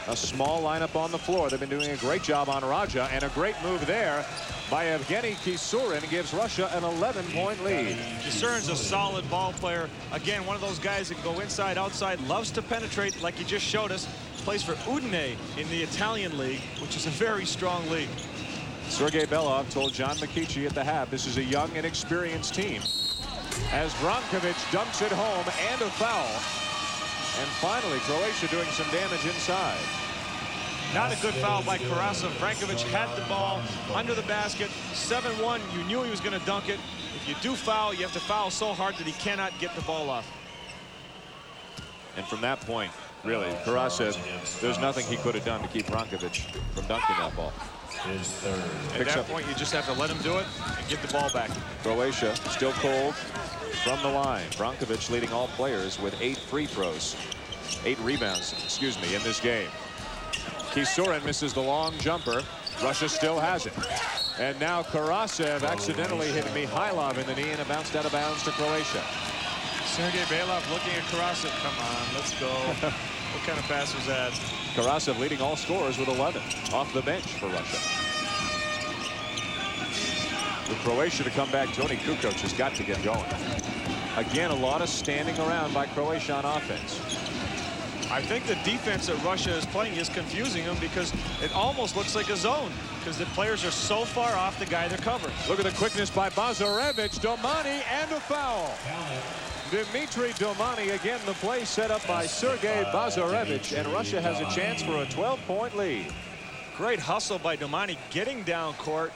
A small lineup on the floor. They've been doing a great job on Radja, and a great move there by Evgeny Kisurin gives Russia an 11-point lead. Kisurin's a solid ball player. Again, one of those guys that go inside, outside, loves to penetrate like he just showed us. Plays for Udine in the Italian league, which is a very strong league. Sergei Belov told John McKeechee at the half, this is a young and experienced team. As Brankovic dumps it home and a foul. And finally, Croatia doing some damage inside. Not a good foul by Karasev. Brankovic had the ball under the basket. 7-1, you knew he was going to dunk it. If you do foul, you have to foul so hard that he cannot get the ball off. And from that point, really, Karasev, there's nothing he could have done to keep Brankovic from dunking that ball. At that point, you just have to let him do it and get the ball back. Croatia still cold from the line. Brankovic leading all players with 8 free throws. 8 rebounds, excuse me, in this game. Kisurin misses the long jumper. Russia still has it. And now Karasev accidentally hit Mihailov in the knee, and it bounced out of bounds to Croatia. Sergei Belov looking at Karasev. Come on, let's go. What kind of pass was that? Karasev leading all scorers with 11 off the bench for Russia. With Croatia to come back, Tony Kukoc has got to get going. Again, a lot of standing around by Croatia on offense. I think the defense that Russia is playing is confusing them because it almost looks like a zone because the players are so far off the guy they're covering. Look at the quickness by Bazarevich, Domani, and a foul. Dmitry Domani, again, the play set up by Sergei Bazarevich, and Russia has a chance for a 12-point lead. Great hustle by Domani getting down court.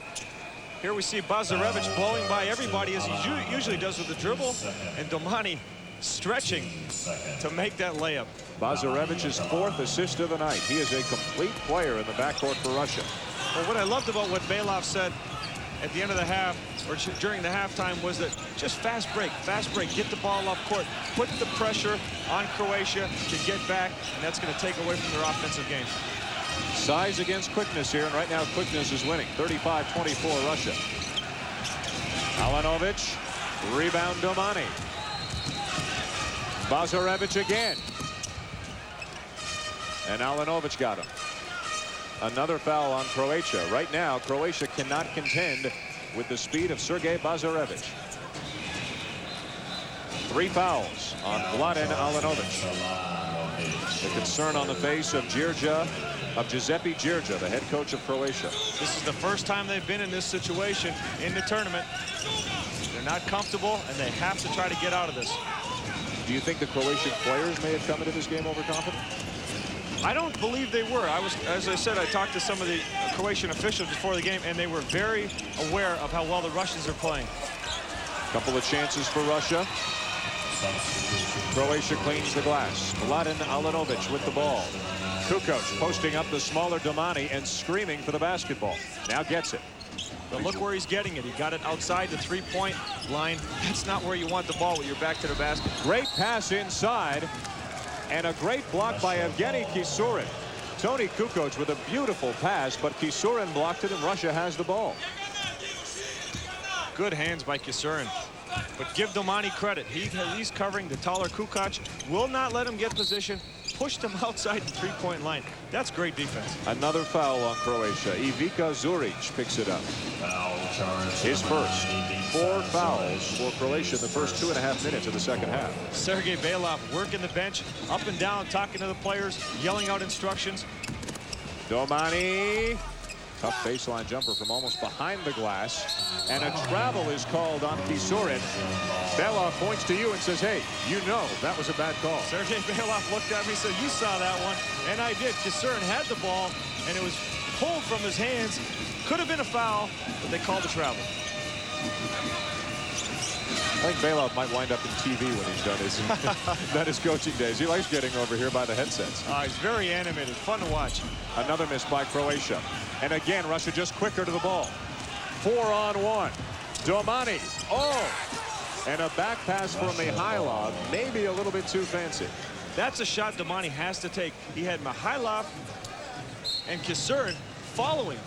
Here we see Bazarevich blowing by everybody as he usually does with the dribble, and Domani stretching to make that layup. Bazarevich's 4th assist of the night. He is a complete player in the backcourt for Russia. Well, what I loved about what Babkov said at the end of the half, or during the halftime, was that just fast break, get the ball up court, put the pressure on Croatia to get back, and that's going to take away from their offensive game. Size against quickness here, and right now quickness is winning. 35-24 Russia. Alenovich, rebound Domani. Bazarevich again. And Alenovich got him. Another foul on Croatia. Right now, Croatia cannot contend with the speed of Sergei Bazarevich. 3 fouls on Mladen Alenovich. The concern on the face of Giuseppe Girja, the head coach of Croatia. This is the first time they've been in this situation in the tournament. They're not comfortable, and they have to try to get out of this. Do you think the Croatian players may have come into this game overconfident? I don't believe they were. As I said, I talked to some of the Croatian officials before the game, and they were very aware of how well the Russians are playing. Couple of chances for Russia. Croatia cleans the glass. Mladen Alenovich with the ball. Kukoc posting up the smaller Domani and screaming for the basketball. Now gets it. But look where he's getting it. He got it outside the three-point line. That's not where you want the ball with your back to the basket. Great pass inside. And a great block by Evgeny Kisurin. Tony Kukoc with a beautiful pass, but Kisurin blocked it, and Russia has the ball. Good hands by Kisurin. But give Domani credit. He's covering the taller Kukoc. Will not let him get position. Pushed him outside the three-point line. That's great defense. Another foul on Croatia. Ivica Zuric picks it up. His first. 4 fouls for Croatia in the first 2.5 minutes of the second half. Sergei Babkov working the bench, up and down, talking to the players, yelling out instructions. Domani. Tough baseline jumper from almost behind the glass. And a travel is called on Kisurin. Babkov points to you and says, hey, you know that was a bad call. Sergei Babkov looked at me and said, you saw that one. And I did. Kisurin had the ball, and it was pulled from his hands. Could have been a foul, but they called the travel. I think Babkov might wind up in TV when he's done his coaching days. He likes getting over here by the headsets. He's very animated. Fun to watch. Another miss by Croatia. And again, Russia just quicker to the ball. 4-on-1. Domani. Oh! And a back pass from Mikhailov. Maybe a little bit too fancy. That's a shot Domani has to take. He had Mikhailov and Kisurin following.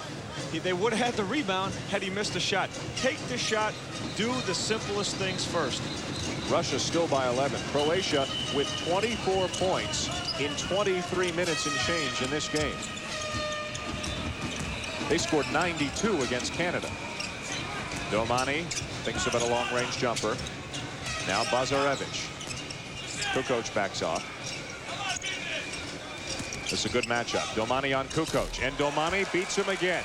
They would have had the rebound had he missed a shot. Take the shot. Do the simplest things first. Russia still by 11. Croatia with 24 points in 23 minutes and change in this game. They scored 92 against Canada. Domani thinks about a long-range jumper. Now Bazarevich. Kukoc backs off. This is a good matchup. Domani on Kukoc, and Domani beats him again.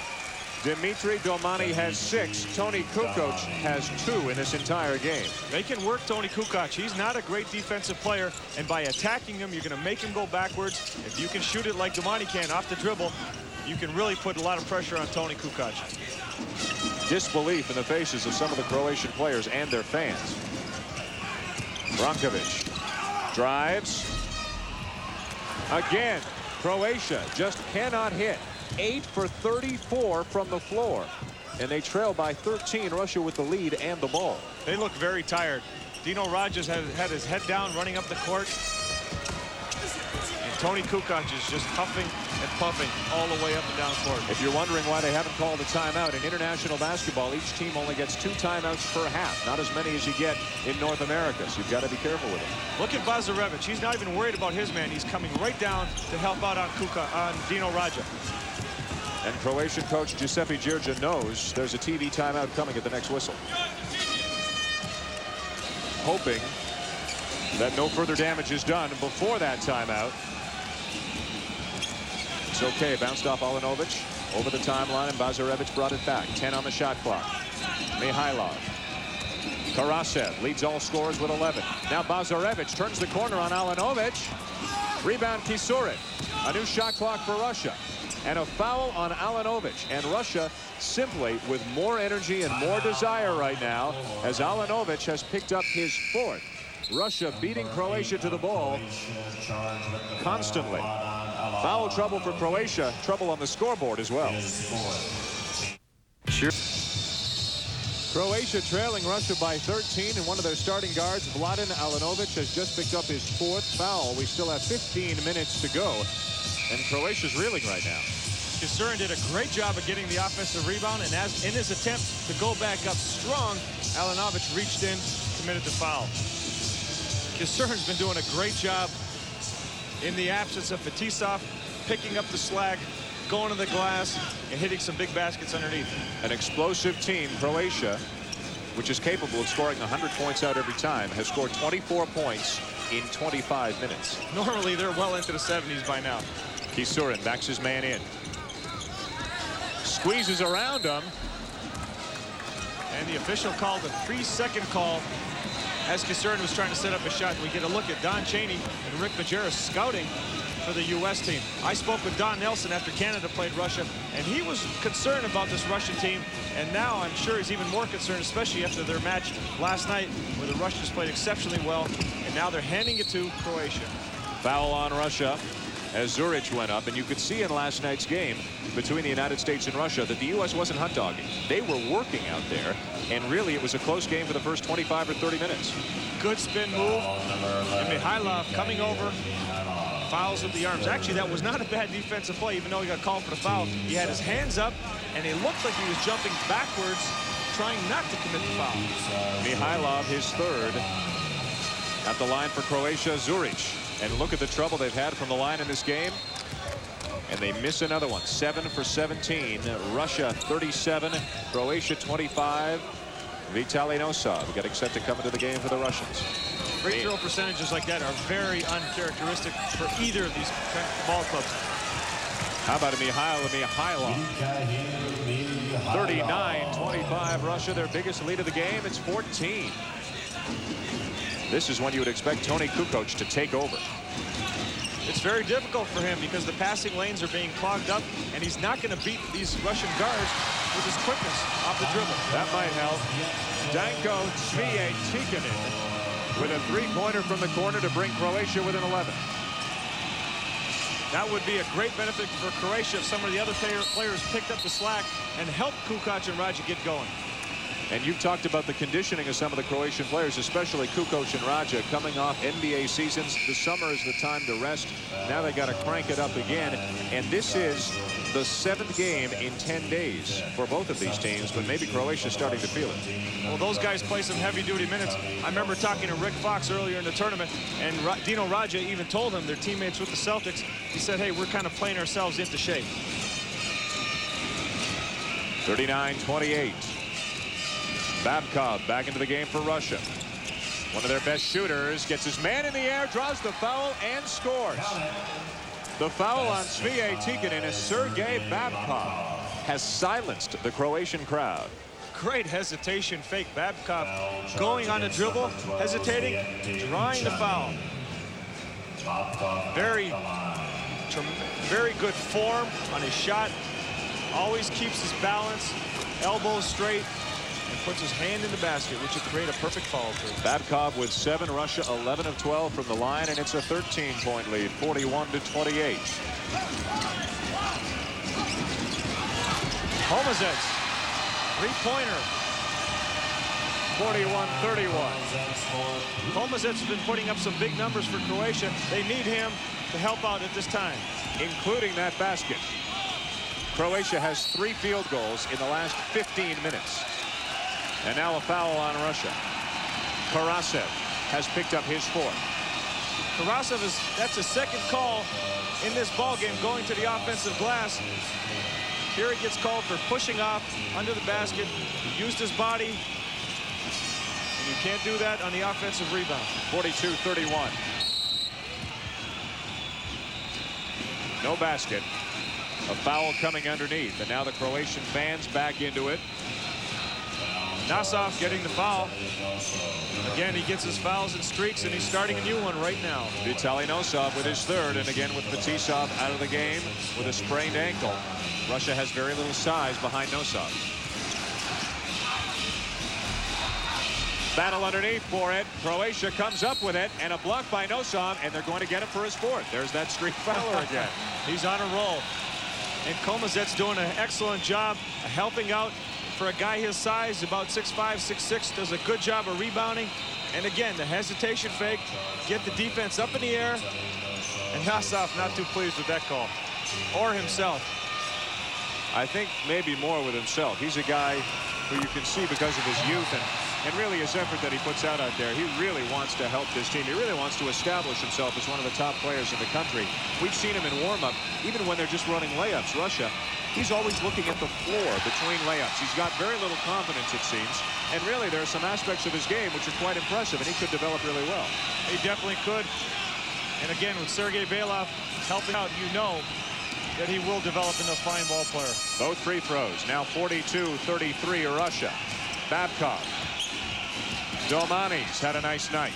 Dmitry Domani has 6. Tony Kukoc has 2 in this entire game. They can work Tony Kukoc. He's not a great defensive player, and by attacking him, you're going to make him go backwards. If you can shoot it like Domani can off the dribble, you can really put a lot of pressure on Tony Kukoc. Disbelief in the faces of some of the Croatian players and their fans. Brankovic drives. Again, Croatia just cannot hit. 8 for 34 from the floor. And they trail by 13. Russia with the lead and the ball. They look very tired. Dino Radja had his head down running up the court. And Tony Kukoc is just huffing and puffing all the way up and down court. If you're wondering why they haven't called a timeout, in international basketball, each team only gets 2 timeouts per half. Not as many as you get in North America, so you've got to be careful with it. Look at Bazarevich. He's not even worried about his man. He's coming right down to help out on Dino Radja. And Croatian coach Giuseppe Girja knows there's a TV timeout coming at the next whistle. Hoping that no further damage is done before that timeout. It's okay. Bounced off Alenovich over the timeline, and Bazarevich brought it back. 10 on the shot clock. Mikhailov. Karasev leads all scorers with 11. Now Bazarevich turns the corner on Alenovich. Rebound Kisurin. A new shot clock for Russia. And a foul on Alenovich. And Russia simply with more energy and more desire right now as Alenovich has picked up his 4th. Russia beating Croatia to the ball constantly. Foul trouble for Croatia. Trouble on the scoreboard as well. Sure. Croatia trailing Russia by 13, and one of their starting guards, Vladan Alenovich, has just picked up his 4th foul. We still have 15 minutes to go, and Croatia's reeling right now. Kisurin did a great job of getting the offensive rebound, and as in his attempt to go back up strong, Alenovich reached in, committed the foul. Kisurin's been doing a great job in the absence of Fetisov, picking up the slack, going to the glass, and hitting some big baskets underneath. An explosive team, Croatia, which is capable of scoring 100 points out every time, has scored 24 points in 25 minutes. Normally, they're well into the 70s by now. Kisurin backs his man in. Squeezes around him. And the official called a 3-second call as Kisurin was trying to set up a shot. We get a look at Don Chaney and Rick Majerus scouting for the U.S. team. I spoke with Don Nelson after Canada played Russia, and he was concerned about this Russian team, and now I'm sure he's even more concerned, especially after their match last night where the Russians played exceptionally well, and now they're handing it to Croatia. Foul on Russia as Zurich went up, and you could see in last night's game between the United States and Russia that the U.S. wasn't hot dogging. They were working out there, and really it was a close game for the first 25 or 30 minutes. Good spin move, and Mikhailov coming over, fouls with the arms. Actually, that was not a bad defensive play, even though he got called for the foul. He had his hands up, and it looked like he was jumping backwards, trying not to commit the foul. Mikhailov, his 3rd. At the line for Croatia, Zurich. And look at the trouble they've had from the line in this game. And they miss another one. 7 for 17. Russia 37, Croatia 25. Vitaly Nosov getting set to come into the game for the Russians. Free throw percentages like that are very uncharacteristic for either of these ball clubs. How about Mikhailov? 39-25 Russia, their biggest lead of the game. It's 14. This is when you would expect Tony Kukoc to take over. It's very difficult for him because the passing lanes are being clogged up, and he's not going to beat these Russian guards with his quickness off the dribble. That might help. Danko Tikkanen with a 3-pointer from the corner to bring Croatia within 11. That would be a great benefit for Croatia if some of the other players picked up the slack and helped Kukoc and Radja get going. And you've talked about the conditioning of some of the Croatian players, especially Kukoc and Radja, coming off NBA seasons. The summer is the time to rest. Now they got to crank it up again. And this is the 7th game in 10 days for both of these teams, but maybe Croatia's starting to feel it. Well, those guys play some heavy-duty minutes. I remember talking to Rick Fox earlier in the tournament, and Dino Radja even told him, their teammates with the Celtics, he said, hey, we're kind of playing ourselves into shape. 39-28. Babkov back into the game for Russia. One of their best shooters gets his man in the air, draws the foul, and scores. The foul on Zvije Tikkanen as Sergei Babkov has silenced the Croatian crowd. Great hesitation fake. Babkov going on the dribble, hesitating, drawing the foul. Very good form on his shot. Always keeps his balance, elbows straight, and puts his hand in the basket, which would create a perfect foul for him. Babkov with 7, Russia 11 of 12 from the line, and it's a 13-point lead, 41-28. Komazec, 3-pointer, 41-31. Komazec has been putting up some big numbers for Croatia. They need him to help out at this time. Including that basket. Croatia has 3 field goals in the last 15 minutes. And now a foul on Russia. Karasev has picked up his 4th. Karasev that's his 2nd call in this ball game, going to the offensive glass. Here he gets called for pushing off under the basket. He used his body, and you can't do that on the offensive rebound. 42-31. No basket. A foul coming underneath, and now the Croatian fans back into it. Nosov getting the foul. Again, he gets his fouls and streaks, and he's starting a new one right now. Vitaly Nosov with his third, and again with Fetisov out of the game with a sprained ankle. Russia has very little size behind Nosov. Battle underneath for it. Croatia comes up with it, and a block by Nosov, and they're going to get him for his fourth. There's that streak fouler again. He's on a roll. And Komazec's doing an excellent job of helping out for a guy his size, about 6'5", 6'6", does a good job of rebounding. And again, the hesitation fake, get the defense up in the air. And Nosov not too pleased with that call. Or himself. I think maybe more with himself. He's a guy who you can see because of his youth and really his effort that he puts out there. He really wants to help this team. He really wants to establish himself as one of the top players in the country. We've seen him in warm-up, even when they're just running layups. Russia, he's always looking at the floor between layups. He's got very little confidence, it seems. And really, there are some aspects of his game which are quite impressive, and he could develop really well. He definitely could. And again, with Sergei Belov helping out, you know that he will develop into a fine ball player. Both free throws. Now 42-33 Russia. Babkov. Domani's had a nice night.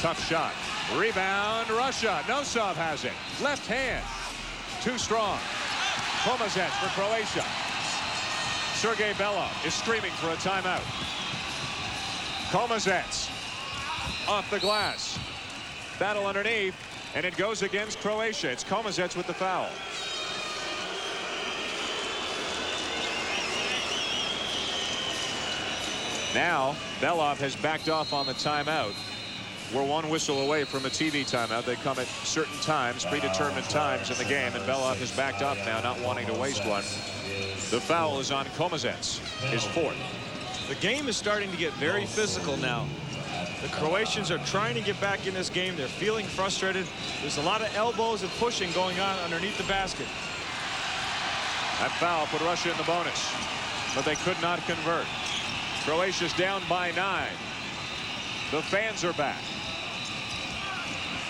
Tough shot. Rebound, Russia. Nosov has it. Left hand. Too strong. Komazec for Croatia. Sergei Belov is screaming for a timeout. Komazec off the glass. Battle underneath, and it goes against Croatia. It's Komazec with the foul. Now, Belov has backed off on the timeout. We're one whistle away from a TV timeout. They come at certain times, predetermined times in the game, and Belov has backed off now, not wanting to waste one. The foul is on Komazec, his fourth. The game is starting to get very physical now. The Croatians are trying to get back in this game. They're feeling frustrated. There's a lot of elbows and pushing going on underneath the basket. That foul put Russia in the bonus, but they could not convert. Croatia's down by 9. The fans are back.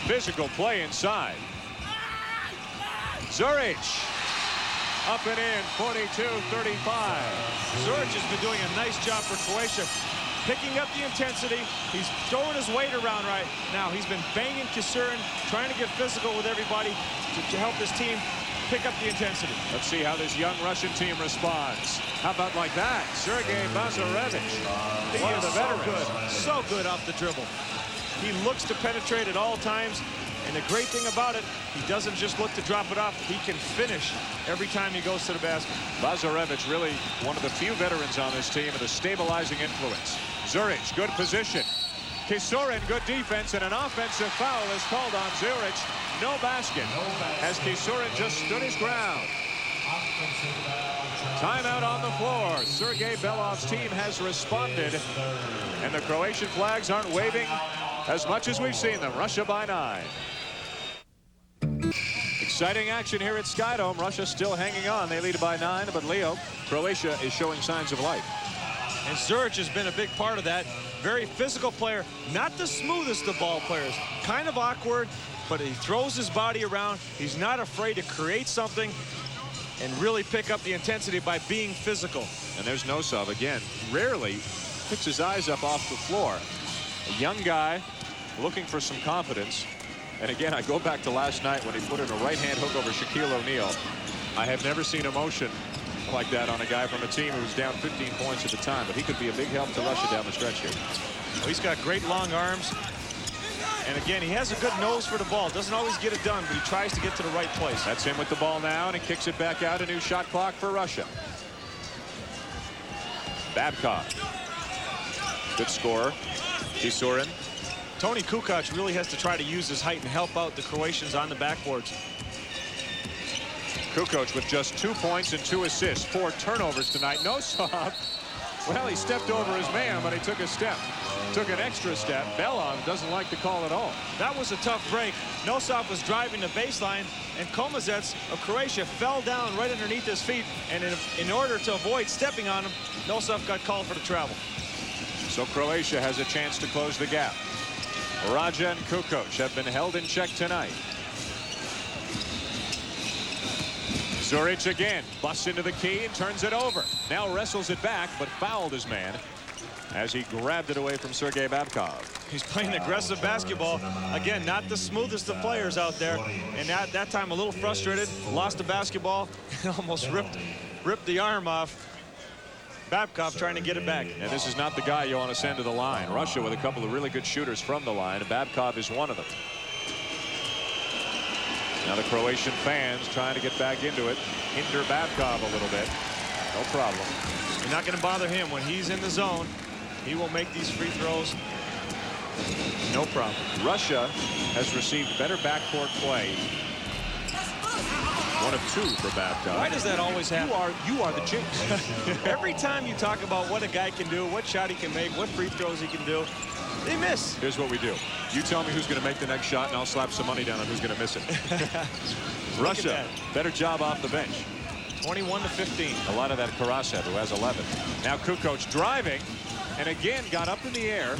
Physical play inside. Zurich up and in, 42-35. Zurich has been doing a nice job for Croatia, picking up the intensity. He's throwing his weight around right now. He's been banging Kisurin, trying to get physical with everybody to help his team pick up the intensity. Let's see how this young Russian team responds. How about like that? Sergei Bazarevich, one of the veterans. So good off the dribble. He looks to penetrate at all times. And the great thing about it, he doesn't just look to drop it off. He can finish every time he goes to the basket. Bazarevich, really one of the few veterans on this team, and a stabilizing influence. Zurich, good position. Kisurin, good defense, and an offensive foul is called on Zurich. No basket, as Kisurin just stood his ground. Timeout on the floor. Sergei Belov's team has responded, and the Croatian flags aren't waving as much as we've seen them. Russia by 9. Exciting action here at Skydome. Russia still hanging on. They lead by 9, but Leo, Croatia is showing signs of life. And Zurich has been a big part of that. Very physical player, not the smoothest of ball players. Kind of awkward, but he throws his body around. He's not afraid to create something and really pick up the intensity by being physical. And there's Nosov again. Rarely picks his eyes up off the floor. A young guy looking for some confidence. And again, I go back to last night when he put in a right-hand hook over Shaquille O'Neal. I have never seen emotion like that on a guy from a team who was down 15 points at the time, but he could be a big help to Russia down the stretch here. Well, he's got great long arms. And again, he has a good nose for the ball. Doesn't always get it done, but he tries to get to the right place. That's him with the ball now, and he kicks it back out. A new shot clock for Russia. Babkov. Good scorer. Kisurin. Tony Kukoc really has to try to use his height and help out the Croatians on the backboards. Kukoc with just 2 points and 2 assists. 4 turnovers tonight. Nosov, well, he stepped over his man, but he took a step. Took an extra step. Belov doesn't like the call at all. That was a tough break. Nosov was driving the baseline, and Komazec of Croatia fell down right underneath his feet. And in order to avoid stepping on him, Nosov got called for the travel. So Croatia has a chance to close the gap. Radja and Kukoc have been held in check tonight. Zurich again busts into the key and turns it over. Now wrestles it back, but fouled his man. as he grabbed it away from Sergei Babkov. He's playing aggressive basketball. Again, not the smoothest of players out there. And at that time, a little frustrated, lost the basketball, and almost ripped the arm off. Babkov trying to get it back. And this is not the guy you want to send to the line. Russia with a couple of really good shooters from the line, and Babkov is one of them. Now the Croatian fans trying to get back into it, hinder Babkov a little bit. No problem. You're not going to bother him when he's in the zone. He will make these free throws. No problem. Russia has received better backcourt play. 1 of 2 for Babkov. Why does that always happen? You are the jinx. Every time you talk about what a guy can do, what shot he can make, what free throws he can do, they miss. Here's what we do. You tell me who's going to make the next shot, and I'll slap some money down on who's going to miss it. Russia, better job off the bench. 21-15. A lot of that Karasev, who has 11. Now Kukoc driving, and again got up in the air.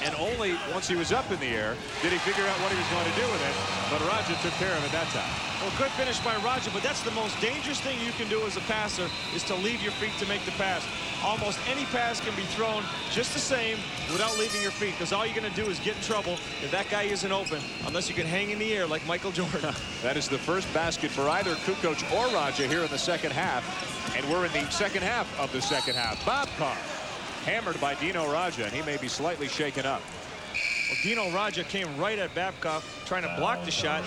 And only once he was up in the air did he figure out what he was going to do with it. But Radja took care of it that time. Well, good finish by Radja, but that's the most dangerous thing you can do as a passer is to leave your feet to make the pass. Almost any pass can be thrown just the same without leaving your feet, because all you're going to do is get in trouble if that guy isn't open, unless you can hang in the air like Michael Jordan. That is the first basket for either Kukoc or Radja here in the second half. And we're in the second half of the second half. Babkov hammered by Dino Radja, and he may be slightly shaken up. Well, Dino Radja came right at Babkov, trying to block the shot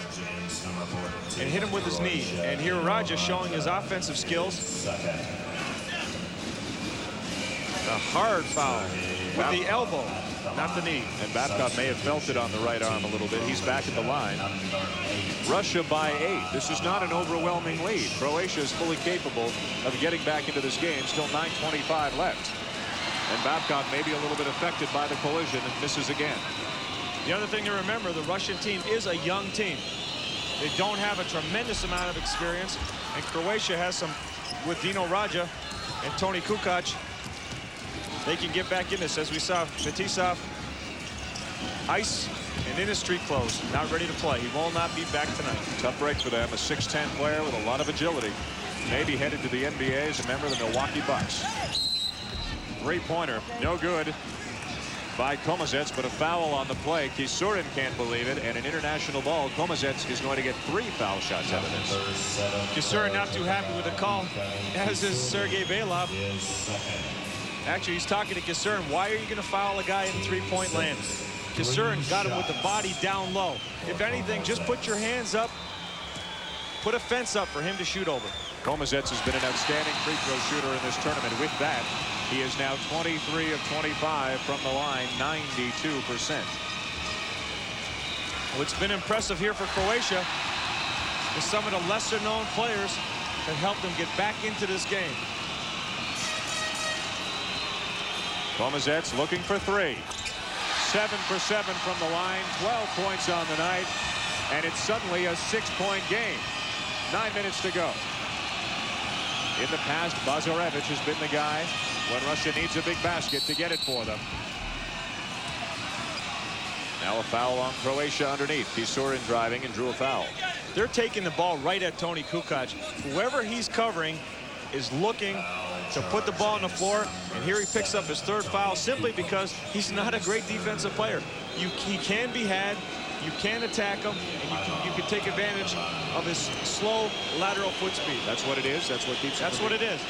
and hit him with his knee. And here Radja showing his offensive skills. A hard foul with the elbow, not the knee. And Babkov may have felt it on the right arm a little bit. He's back at the line. Russia by 8. This is not an overwhelming lead. Croatia is fully capable of getting back into this game. Still 9:25 left. And Babkov may be a little bit affected by the collision and misses again. The other thing to remember, the Russian team is a young team. They don't have a tremendous amount of experience. And Croatia has some, with Dino Radja and Tony Kukoc, they can get back in this. As we saw, Fetisov, ice and in his street clothes, not ready to play. He will not be back tonight. Tough break for them. A 6'10" player with a lot of agility. Maybe headed to the NBA as a member of the Milwaukee Bucks. Three-pointer, no good by Komazec, but a foul on the play. Kisurin can't believe it, and an international ball. Komazec is going to get 3 foul shots out of this. Kisurin not too happy with the call, as is Sergei Belov. Actually, he's talking to Kisurin. Why are you going to foul a guy in three-point land? Kisurin got him with the body down low. If anything, just put your hands up, put a fence up for him to shoot over. Komazec has been an outstanding free throw shooter in this tournament. With that, he is now 23 of 25 from the line, 92%. What's been impressive here for Croatia is some of the lesser-known players that helped them get back into this game. Komazec looking for 3. 7 for 7 from the line, 12 points on the night, and it's suddenly a 6-point game. 9 minutes to go. In the past, Bazarevich has been the guy when Russia needs a big basket to get it for them. Now a foul on Croatia underneath. Kisurin driving and drew a foul. They're taking the ball right at Tony Kukoc. Whoever he's covering is looking to put the ball on the floor, and here he picks up his 3rd foul simply because he's not a great defensive player. He can be had, you can attack him, and you can take advantage of his slow lateral foot speed. That's what it is. That's what keeps. That's what it is.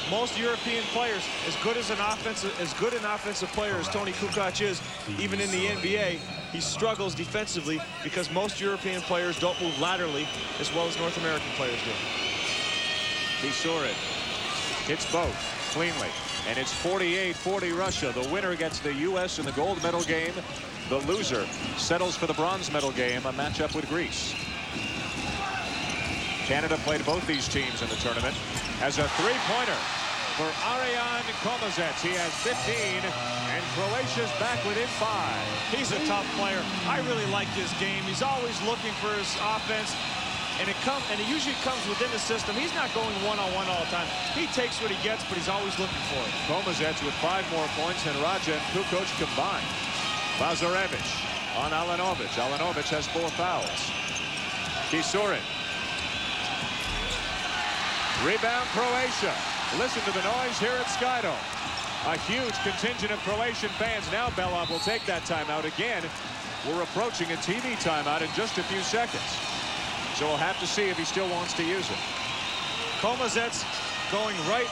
Most European players, as good an offensive player as Tony Kukoc is, even in the NBA, he struggles defensively because most European players don't move laterally as well as North American players do. Kisurin hits both cleanly, and it's 48-40 Russia. The winner gets the U.S. in the gold medal game. The loser settles for the bronze medal game, a matchup with Greece. Canada played both these teams in the tournament. As a three-pointer for Arian Komazec. He has 15, and Croatia's back within 5. He's a tough player. I really like his game. He's always looking for his offense, and it usually comes within the system. He's not going one-on-one all the time. He takes what he gets, but he's always looking for it. Komazec with 5 more points than Radja and Kukoc combined. Bazarevich on Alenovich. Alenovich has 4 fouls. Kisurin. Rebound Croatia. Listen to the noise here at Skydome. A huge contingent of Croatian fans. Now Belov will take that timeout again. We're approaching a TV timeout in just a few seconds. So we'll have to see if he still wants to use it. Komazec going right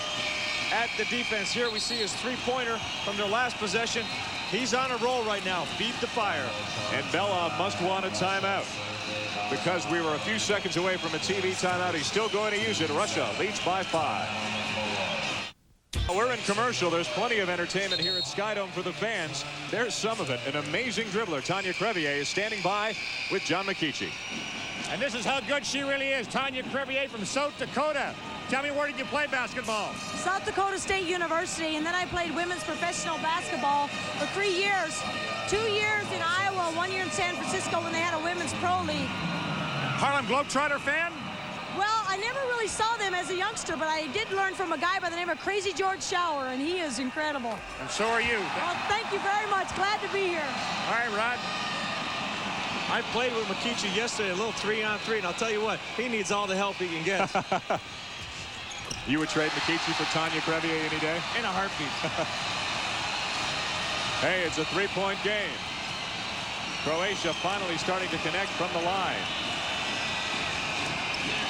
at the defense. Here we see his three-pointer from their last possession. He's on a roll right now. Beat the fire. And Belov must want a timeout because we were a few seconds away from a TV timeout. He's still going to use it. Russia leads by 5. We're in commercial. There's plenty of entertainment here at Skydome for the fans. There's some of it. An amazing dribbler, Tanya Crevier, is standing by with John McKeechee. And this is how good she really is. Tanya Crevier from South Dakota. Tell me, where did you play basketball? South Dakota State University, and then I played women's professional basketball for 3 years. 2 years in Iowa, 1 year in San Francisco when they had a women's pro league. Harlem Globetrotter fan? Well, I never really saw them as a youngster, but I did learn from a guy by the name of Crazy George Shower, and he is incredible. And so are you. Well, thank you very much. Glad to be here. All right, Rod. I played with McKeechee yesterday, a little 3-on-3, and I'll tell you what, he needs all the help he can get. You would trade McKeechee for Tanya Crevier any day? In a heartbeat. Hey, it's a three-point game. Croatia finally starting to connect from the line.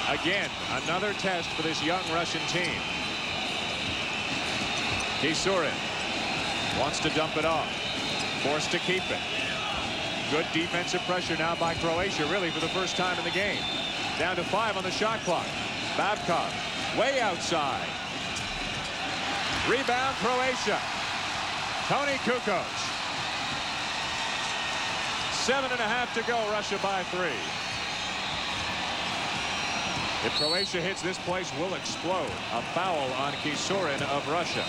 Again, another test for this young Russian team. Kisurin wants to dump it off. Forced to keep it. Good defensive pressure now by Croatia, really for the first time in the game. Down to 5 on the shot clock. Babkov way outside. Rebound Croatia. Tony Kukoc. 7.5 to go. Russia by 3. If Croatia hits, this place will explode. A foul on Kisurin of Russia.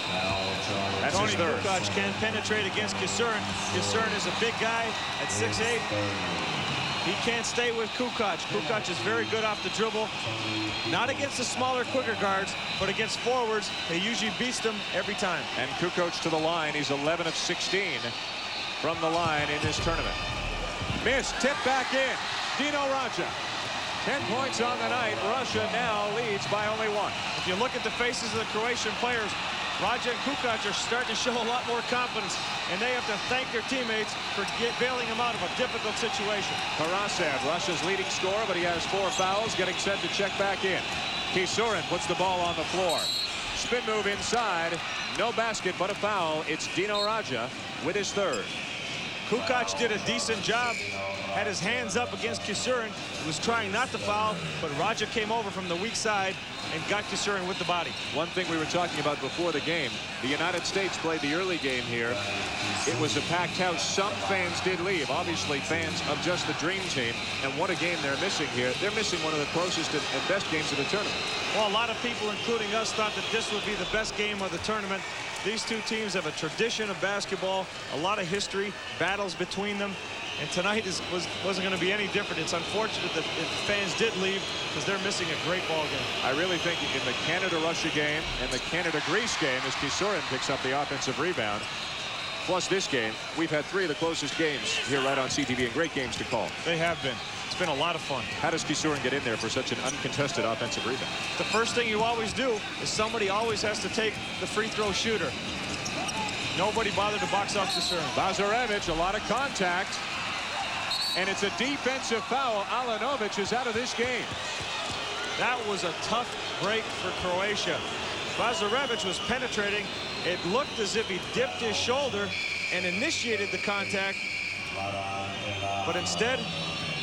That's Tony his third. Kukoc can penetrate against Kisurin. Kisurin is a big guy at 6'8". He can't stay with Kukoc. Kukoc is very good off the dribble. Not against the smaller, quicker guards, but against forwards, he usually beats them every time. And Kukoc to the line. He's 11 of 16 from the line in this tournament. Missed, tip back in. Dino Radja. 10 points on the night. Russia now leads by only 1. If you look at the faces of the Croatian players, Radja and Kukoc are starting to show a lot more confidence, and they have to thank their teammates for bailing them out of a difficult situation. Karasev, Russia's leading scorer, but he has 4 fouls, getting set to check back in. Kisurin puts the ball on the floor. Spin move inside. No basket, but a foul. It's Dino Radja with his third. Kukoc did a decent job. Had his hands up against Kisurin. He was trying not to foul, but Radja came over from the weak side and got Kisurin with the body. One thing we were talking about before the game, the United States played the early game here. It was a packed house. Some fans did leave, obviously fans of just the Dream Team. And what a game they're missing here. They're missing one of the closest and best games of the tournament. Well, a lot of people, including us, thought that this would be the best game of the tournament. These two teams have a tradition of basketball, a lot of history, battles between them. And tonight wasn't going to be any different. It's unfortunate that fans did leave because they're missing a great ball game. I really think in the Canada-Russia game and the Canada-Greece game, as Kisurin picks up the offensive rebound, plus this game, we've had 3 of the closest games here right on CTV and great games to call. They have been. It's been a lot of fun. How does Kisurin get in there for such an uncontested offensive rebound? The first thing you always do is somebody always has to take the free throw shooter. Nobody bothered to box out Kisurin. Bazarevich, a lot of contact. And it's a defensive foul. Alanovic is out of this game. That was a tough break for Croatia. Bazarevich was penetrating. It looked as if he dipped his shoulder and initiated the contact. But instead,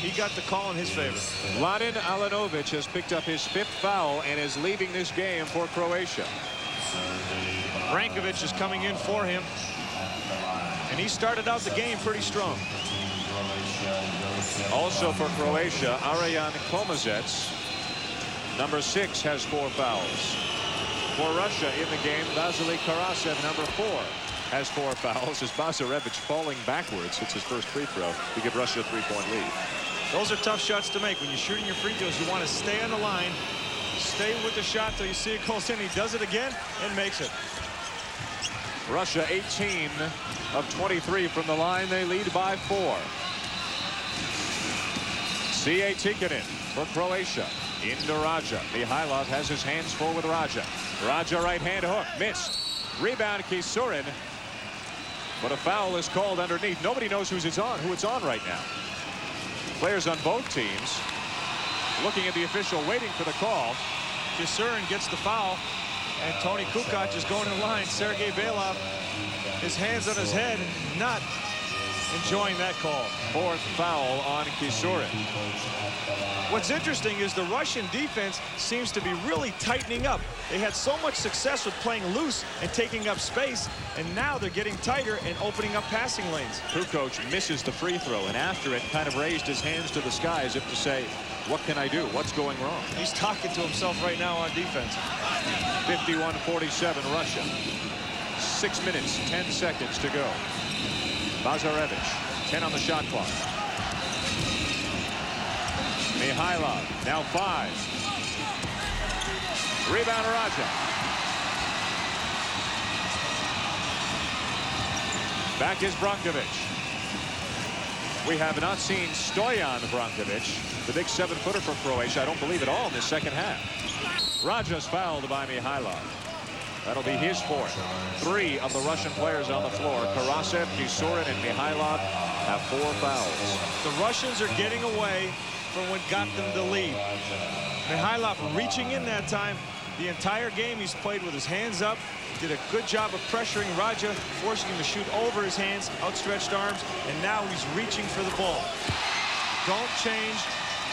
he got the call in his favor. Mladen Alanovic has picked up his 5th foul and is leaving this game for Croatia. Brankovic is coming in for him. And he started out the game pretty strong. Also for Croatia, Arijan Komazec, number 6, has 4 fouls. For Russia in the game, Vasily Karasev, number 4, has 4 fouls. As Bazarevich falling backwards, hits his first free throw to give Russia a 3-point lead. Those are tough shots to make. When you're shooting your free throws, you want to stay on the line, stay with the shot till you see it goes in. He does it again and makes it. Russia 18 of 23 from the line. They lead by 4. C.A. Tikkanen for Croatia. Into Radja. Mihailov has his hands full with Radja. Radja right hand hook. Missed. Rebound Kisurin. But a foul is called underneath. Nobody knows who it's on right now. Players on both teams looking at the official, waiting for the call. Kisurin gets the foul, and Tony Kukoc is going to the line. Sergei Belov, his hands on his head, not enjoying that call. Fourth foul on Kisurin. What's interesting is the Russian defense seems to be really tightening up. They had so much success with playing loose and taking up space, and now they're getting tighter and opening up passing lanes. Kukoc misses the free throw, and after it kind of raised his hands to the sky as if to say, what can I do? What's going wrong? He's talking to himself right now on defense. 51-47 Russia. 6 minutes, 10 seconds to go. Bazarevich, 10 on the shot clock. Mihailov, now 5. Rebound Radja. Back is Brankovic. We have not seen Stoyan Brankovic, the big 7-footer for Croatia. I don't believe at all in the second half. Radja's fouled by Mihailov. That'll be his 4th. 3 of the Russian players on the floor. Karasev, Kisurin, and Mihailov have 4 fouls. The Russians are getting away from what got them the lead. Mihailov reaching in that time. The entire game he's played with his hands up. Did a good job of pressuring Radja, forcing him to shoot over his hands, outstretched arms, and now he's reaching for the ball. Don't change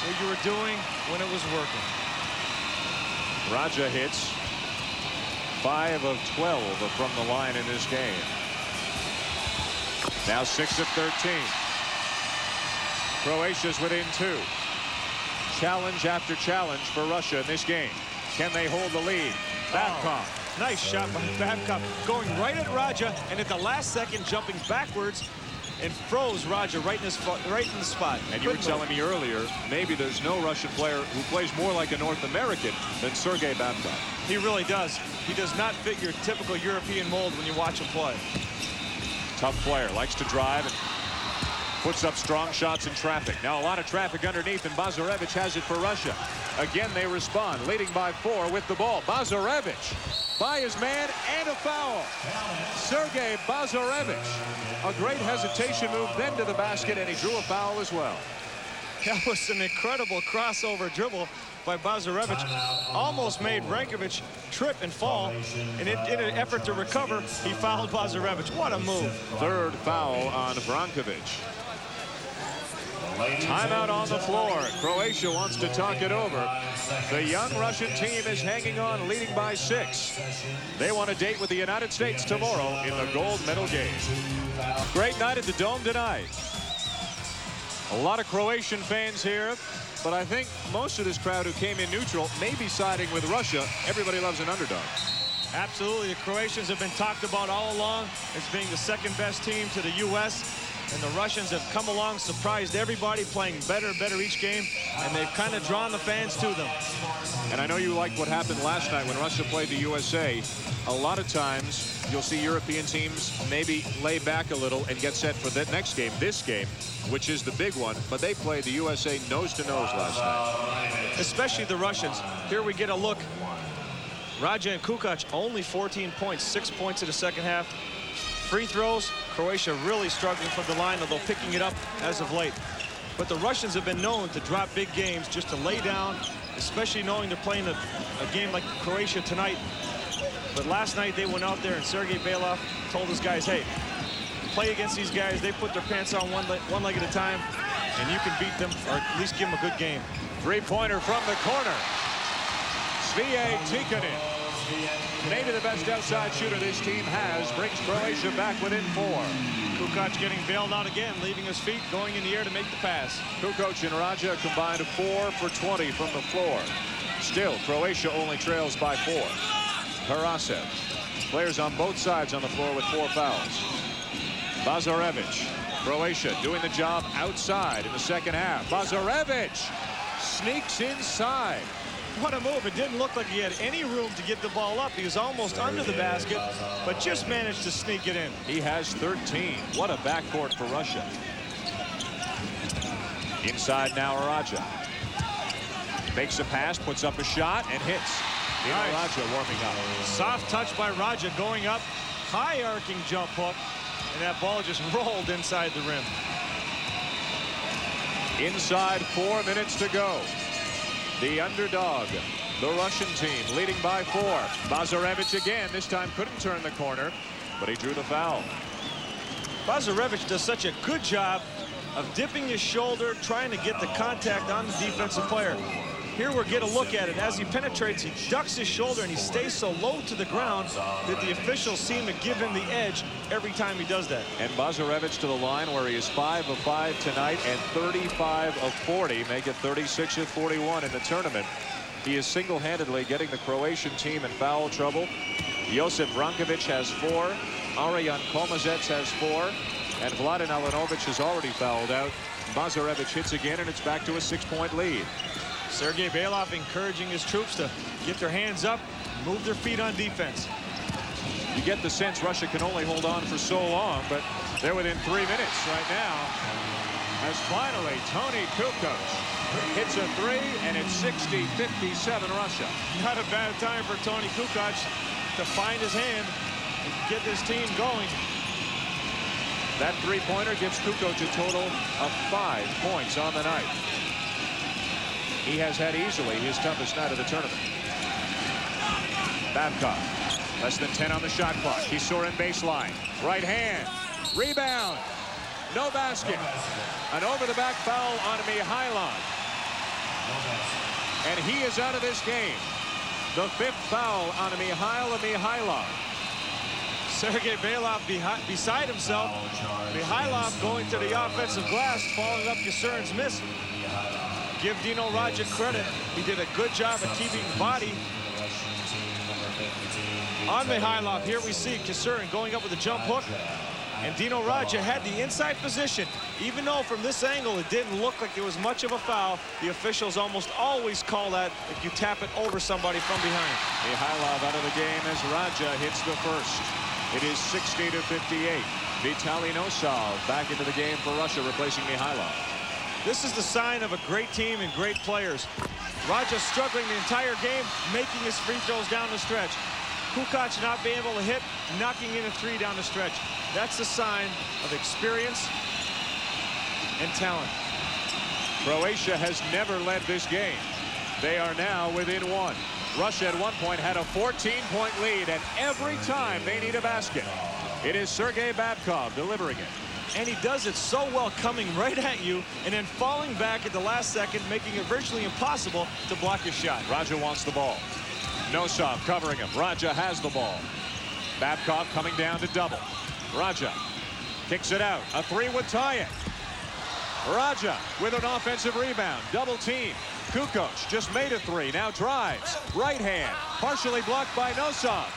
what you were doing when it was working. Radja hits 5 of 12 from the line in this game. Now 6 of 13. Croatia's within 2. Challenge after challenge for Russia in this game. Can they hold the lead? Babkov. Nice shot by Babkov, going right at Radja, and at the last second jumping backwards and froze Radja right in the spot. And you were telling me earlier, maybe there's no Russian player who plays more like a North American than Sergei Babkov. He really does. He does not fit your typical European mold when you watch him play. Tough player, likes to drive and puts up strong shots in traffic. Now a lot of traffic underneath, and Bazarevich has it for Russia. Again, they respond, leading by 4 with the ball. Bazarevich by his man, and a foul. Sergei Bazarevich. A great hesitation move, then to the basket, and he drew a foul as well. That was an incredible crossover dribble by Bazarevich. Almost made Brankovic trip and fall, and in an effort to recover, he fouled Bazarevich. What a move. 3rd foul on Brankovic. Timeout on the floor. Croatia wants to talk it over. The young Russian team is hanging on, leading by 6. They want a date with the United States tomorrow in the gold medal game. Great night at the Dome tonight. A lot of Croatian fans here, but I think most of this crowd who came in neutral may be siding with Russia. Everybody loves an underdog. Absolutely. The Croatians have been talked about all along as being the 2nd best team to the U.S. And the Russians have come along, surprised everybody, playing better and better each game, and they've kind of drawn the fans to them. And I know you liked what happened last night when Russia played the USA. A lot of times you'll see European teams maybe lay back a little and get set for the next game, this game, which is the big one, but they played the USA nose-to-nose last night. Especially the Russians. Here we get a look. Radja and Kukoc only 14 points, 6 points in the second half. Free throws, Croatia really struggling from the line, although picking it up as of late. But the Russians have been known to drop big games, just to lay down, especially knowing they're playing a game like Croatia tonight. But last night they went out there and Sergei Belov told his guys, hey, play against these guys. They put their pants on one leg at a time, and you can beat them or at least give them a good game. 3-pointer from the corner. Svije Tikkanen. Maybe the best outside shooter this team has, brings Croatia back within 4. Kukoc getting bailed out again, leaving his feet, going in the air to make the pass. Kukoc and Radja combined 4 for 20 from the floor. Still, Croatia only trails by 4. Karasev. Players on both sides on the floor with 4 fouls. Bazarevich. Croatia doing the job outside in the second half. Bazarevich sneaks inside. What a move. It didn't look like he had any room to get the ball up. He was almost under the basket, but just managed to sneak it in. He has 13. What a backcourt for Russia. Inside now, Radja. Makes a pass, puts up a shot, and hits. Dino Radja warming up. Soft touch by Radja going up. High arcing jump hook. And that ball just rolled inside the rim. Inside 4 minutes to go. The underdog, the Russian team, leading by 4. Bazarevich again, this time couldn't turn the corner, but he drew the foul. Bazarevich does such a good job of dipping his shoulder, trying to get the contact on the defensive player. Here we'll get a look at it. As he penetrates, he ducks his shoulder and he stays so low to the ground that the officials seem to give him the edge every time he does that. And Bazarevich to the line where he is 5 of 5 tonight and 35 of 40, make it 36 of 41 in the tournament. He is single-handedly getting the Croatian team in foul trouble. Josip Brankovic has 4, Arjan Komazec has 4, and Vladan Alinovic has already fouled out. Bazarevich hits again, and it's back to a 6-point lead. Sergei Belov encouraging his troops to get their hands up, move their feet on defense. You get the sense Russia can only hold on for so long, but they're within 3 minutes right now. As finally, Tony Kukoc hits a 3, and it's 60-57 Russia. Not a bad time for Tony Kukoc to find his hand and get this team going. That three-pointer gives Kukoc a total of 5 points on the night. He has had easily his toughest night of the tournament. Babkov, less than 10 on the shot clock. Kisurin baseline, right hand, rebound, no basket. An over-the-back foul on Mihailov. And he is out of this game. The 5th foul on Mihailov. Sergei Belov beside himself. Mihailov going to the offensive glass, following up Kisurin's miss. Give Dino Radja credit. He did a good job of keeping the body on Mihailov. Here we see Kisurin going up with a jump hook. And Dino Radja had the inside position. Even though from this angle it didn't look like it was much of a foul, the officials almost always call that if you tap it over somebody from behind. Mihailov out of the game as Radja hits the first. It is 60-58. Vitaly Nosov back into the game for Russia, replacing Mihailov. This is the sign of a great team and great players. Radja struggling the entire game, making his free throws down the stretch. Kukoc not being able to hit, knocking in a 3 down the stretch. That's the sign of experience and talent. Croatia has never led this game. They are now within 1. Russia at one point had a 14-point lead, and every time they need a basket, it is Sergei Babkov delivering it. And he does it so well, coming right at you and then falling back at the last second, making it virtually impossible to block his shot. Radja wants the ball. Nosov covering him. Radja has the ball. Babkov coming down to double. Radja kicks it out. A 3 would tie it. Radja with an offensive rebound. Double team. Kukoc just made a 3. Now drives. Right hand. Partially blocked by Nosov.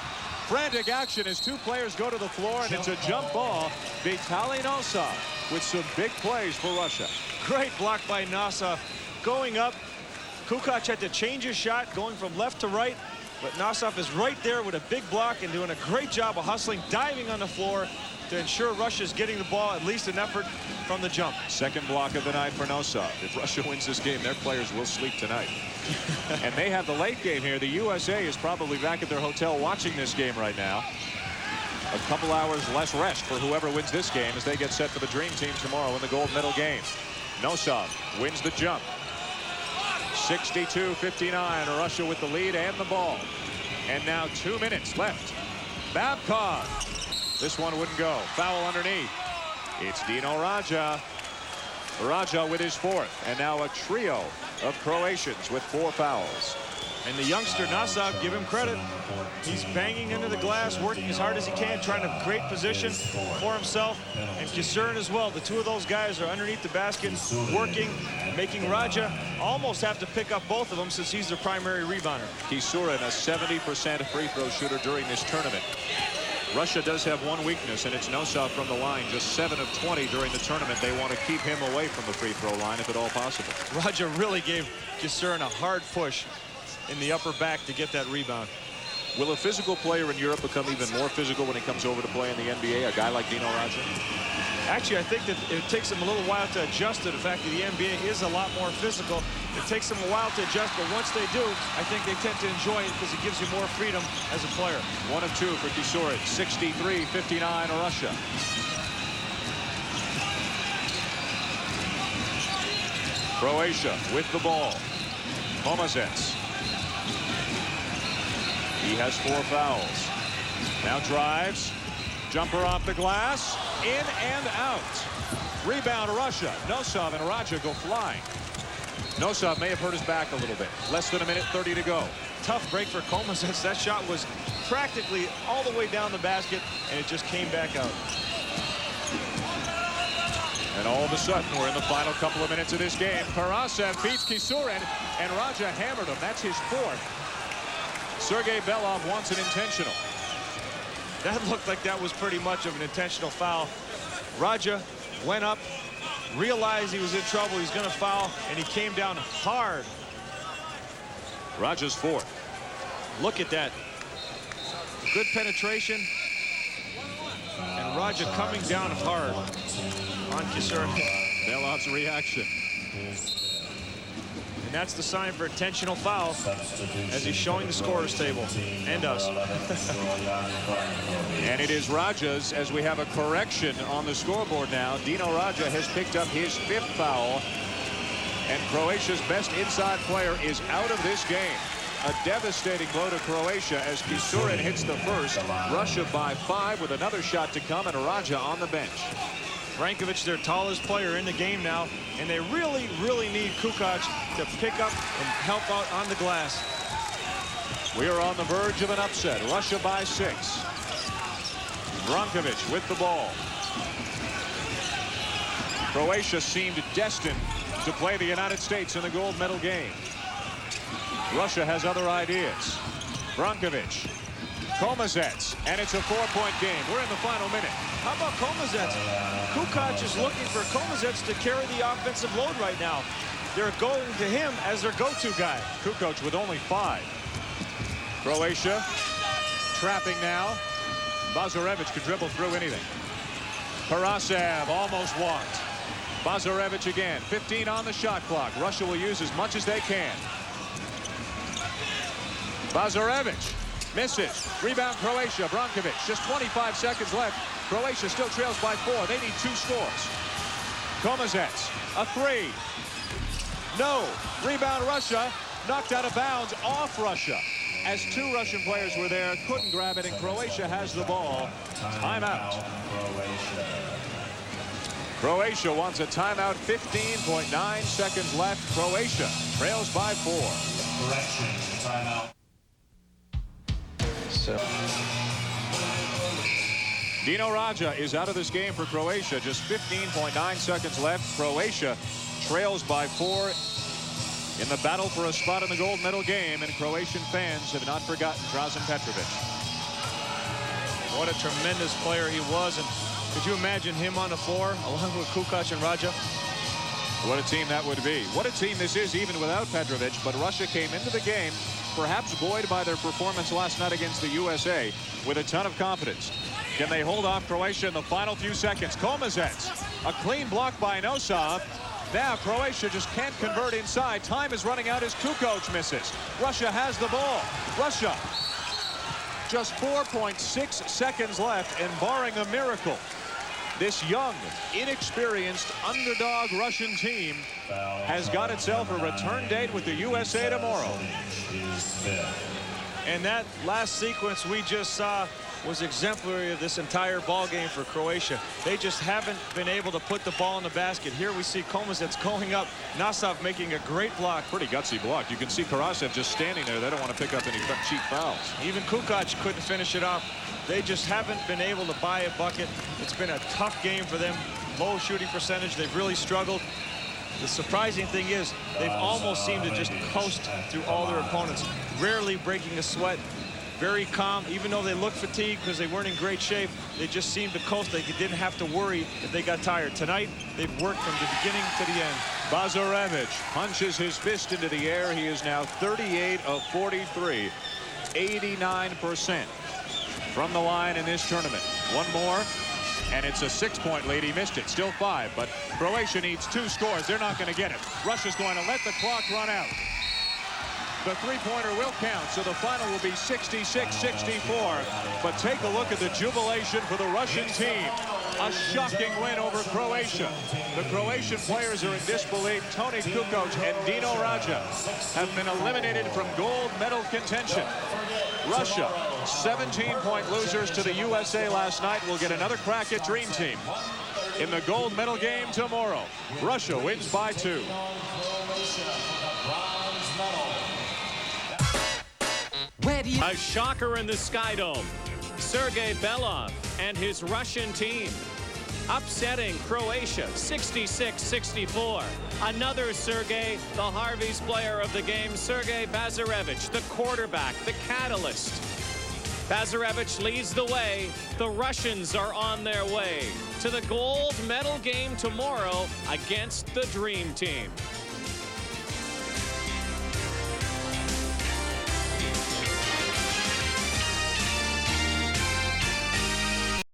Frantic action as 2 players go to the floor, and it's a jump ball. Vitaly Nosov with some big plays for Russia. Great block by Nosov. Going up, Kukoc had to change his shot, going from left to right, but Nosov is right there with a big block and doing a great job of hustling, diving on the floor to ensure Russia's getting the ball, at least an effort from the jump. Second block of the night for Nosov. If Russia wins this game, their players will sleep tonight. And they have the late game here. The USA is probably back at their hotel watching this game right now. A couple hours less rest for whoever wins this game as they get set for the Dream Team tomorrow in the gold medal game. Nosov wins the jump. 62-59, Russia with the lead and the ball. And now 2 minutes left. Babkov. This one wouldn't go. Foul underneath. It's Dino Radja. Radja with his 4th. And now a trio of Croatians with 4 fouls. And the youngster Nosov, give him credit. He's banging into the glass, working as hard as he can, trying to create position for himself. And Kisurin as well. The 2 of those guys are underneath the basket, working, making Radja almost have to pick up both of them since he's their primary rebounder. Kisurin, a 70% free throw shooter during this tournament. Russia does have one weakness, and it's Nosov from the line. Just 7 of 20 during the tournament. They want to keep him away from the free throw line if at all possible. Radja really gave Kisurin a hard push in the upper back to get that rebound. Will a physical player in Europe become even more physical when he comes over to play in the NBA? A guy like Dino Radja? Actually, I think that it takes them a little while to adjust to the fact that the NBA is a lot more physical. It takes them a while to adjust, but once they do, I think they tend to enjoy it because it gives you more freedom as a player. 1 of 2 for Kisurin. 63-59 Russia. Croatia with the ball. Komazec. He has 4 fouls. Now drives. Jumper off the glass. In and out. Rebound Russia. Nosov and Radja go flying. Nosov may have hurt his back a little bit. Less than a minute 30 to go. Tough break for Komazec. That shot was practically all the way down the basket, and it just came back out. And all of a sudden, we're in the final couple of minutes of this game. Karasev beats Kisurin, and Radja hammered him. That's his 4th. Sergei Belov wants an intentional. That looked like that was pretty much of an intentional foul. Radja went up, realized he was in trouble. He's going to foul, and he came down hard. Radja's 4th. Look at that. Good penetration. And Radja coming down hard on Kisurin. Belov's reaction. And that's the sign for intentional foul as he's showing the scorer's table and us. And it is Radja's as we have a correction on the scoreboard now. Dino Radja has picked up his 5th foul. And Croatia's best inside player is out of this game. A devastating blow to Croatia as Kisurin hits the first. Russia by 5 with another shot to come, and Radja on the bench. Brankovic, their tallest player in the game now, and they really, really need Kukoc to pick up and help out on the glass. We are on the verge of an upset. Russia by 6. Brankovic with the ball. Croatia seemed destined to play the United States in the gold medal game. Russia has other ideas. Brankovic. Komazec, and it's a 4-point game. We're in the final minute. How about Komazec? Kukoc is looking for Komazec to carry the offensive load right now. They're going to him as their go-to guy. Kukoc with only 5. Croatia trapping now. Bazarevich could dribble through anything. Karasev almost walked. Bazarevich again. 15 on the shot clock. Russia will use as much as they can. Bazarevich misses. Rebound Croatia. Brankovic. Just 25 seconds left. Croatia still trails by 4. They need 2 scores. Komazec. A 3. No. Rebound Russia. Knocked out of bounds off Russia. As 2 Russian players were there, couldn't grab it, and Croatia has the ball. Timeout. Croatia wants a timeout. 15.9 seconds left. Croatia trails by 4. Correction, timeout. Dino Radja is out of this game for Croatia. Just 15.9 seconds left. Croatia trails by 4 in the battle for a spot in the gold medal game, and Croatian fans have not forgotten Drazen Petrovic. What a tremendous player he was, and could you imagine him on the floor along with Kukoc and Radja? What a team that would be. What a team this is even without Petrovic, but Russia came into the game, perhaps buoyed by their performance last night against the USA, with a ton of confidence. Can they hold off Croatia in the final few seconds? Komazec, a clean block by Nosov. Now Croatia just can't convert inside. Time is running out as Kukoc misses. Russia has the ball. Russia, just 4.6 seconds left, and barring a miracle, this young, inexperienced, underdog Russian team has got itself a return date with the USA tomorrow. And that last sequence we just saw was exemplary of this entire ball game for Croatia. They just haven't been able to put the ball in the basket. Here we see Komazec going up, Nosov making a great block. Pretty gutsy block. You can see Karasev just standing there. They don't want to pick up any cheap fouls. Even Kukoc couldn't finish it off. They just haven't been able to buy a bucket. It's been a tough game for them. Low shooting percentage. They've really struggled. The surprising thing is they've almost seemed to just coast through all their opponents, rarely breaking a sweat. Very calm, even though they look fatigued because they weren't in great shape. They just seemed to coast. They didn't have to worry if they got tired. Tonight, they've worked from the beginning to the end. Bazarevich punches his fist into the air. He is now 38 of 43. 89% from the line in this tournament. One more, and it's a 6-point lead. He missed it. Still 5, but Croatia needs 2 scores. They're not going to get it. Russia's going to let the clock run out. The three-pointer will count, so the final will be 66-64. But take a look at the jubilation for the Russian team. A shocking win over Croatia. The Croatian players are in disbelief. Tony Kukoc and Dino Radja have been eliminated from gold medal contention. Russia, 17-point losers to the USA last night, will get another crack at Dream Team in the gold medal game tomorrow. Russia wins by 2. A shocker in the Sky Dome. Sergei Belov and his Russian team upsetting Croatia 66-64. Another Sergei, the Harvey's player of the game, Sergei Bazarevich, the quarterback, the catalyst. Bazarevich leads the way. The Russians are on their way to the gold medal game tomorrow against the Dream Team.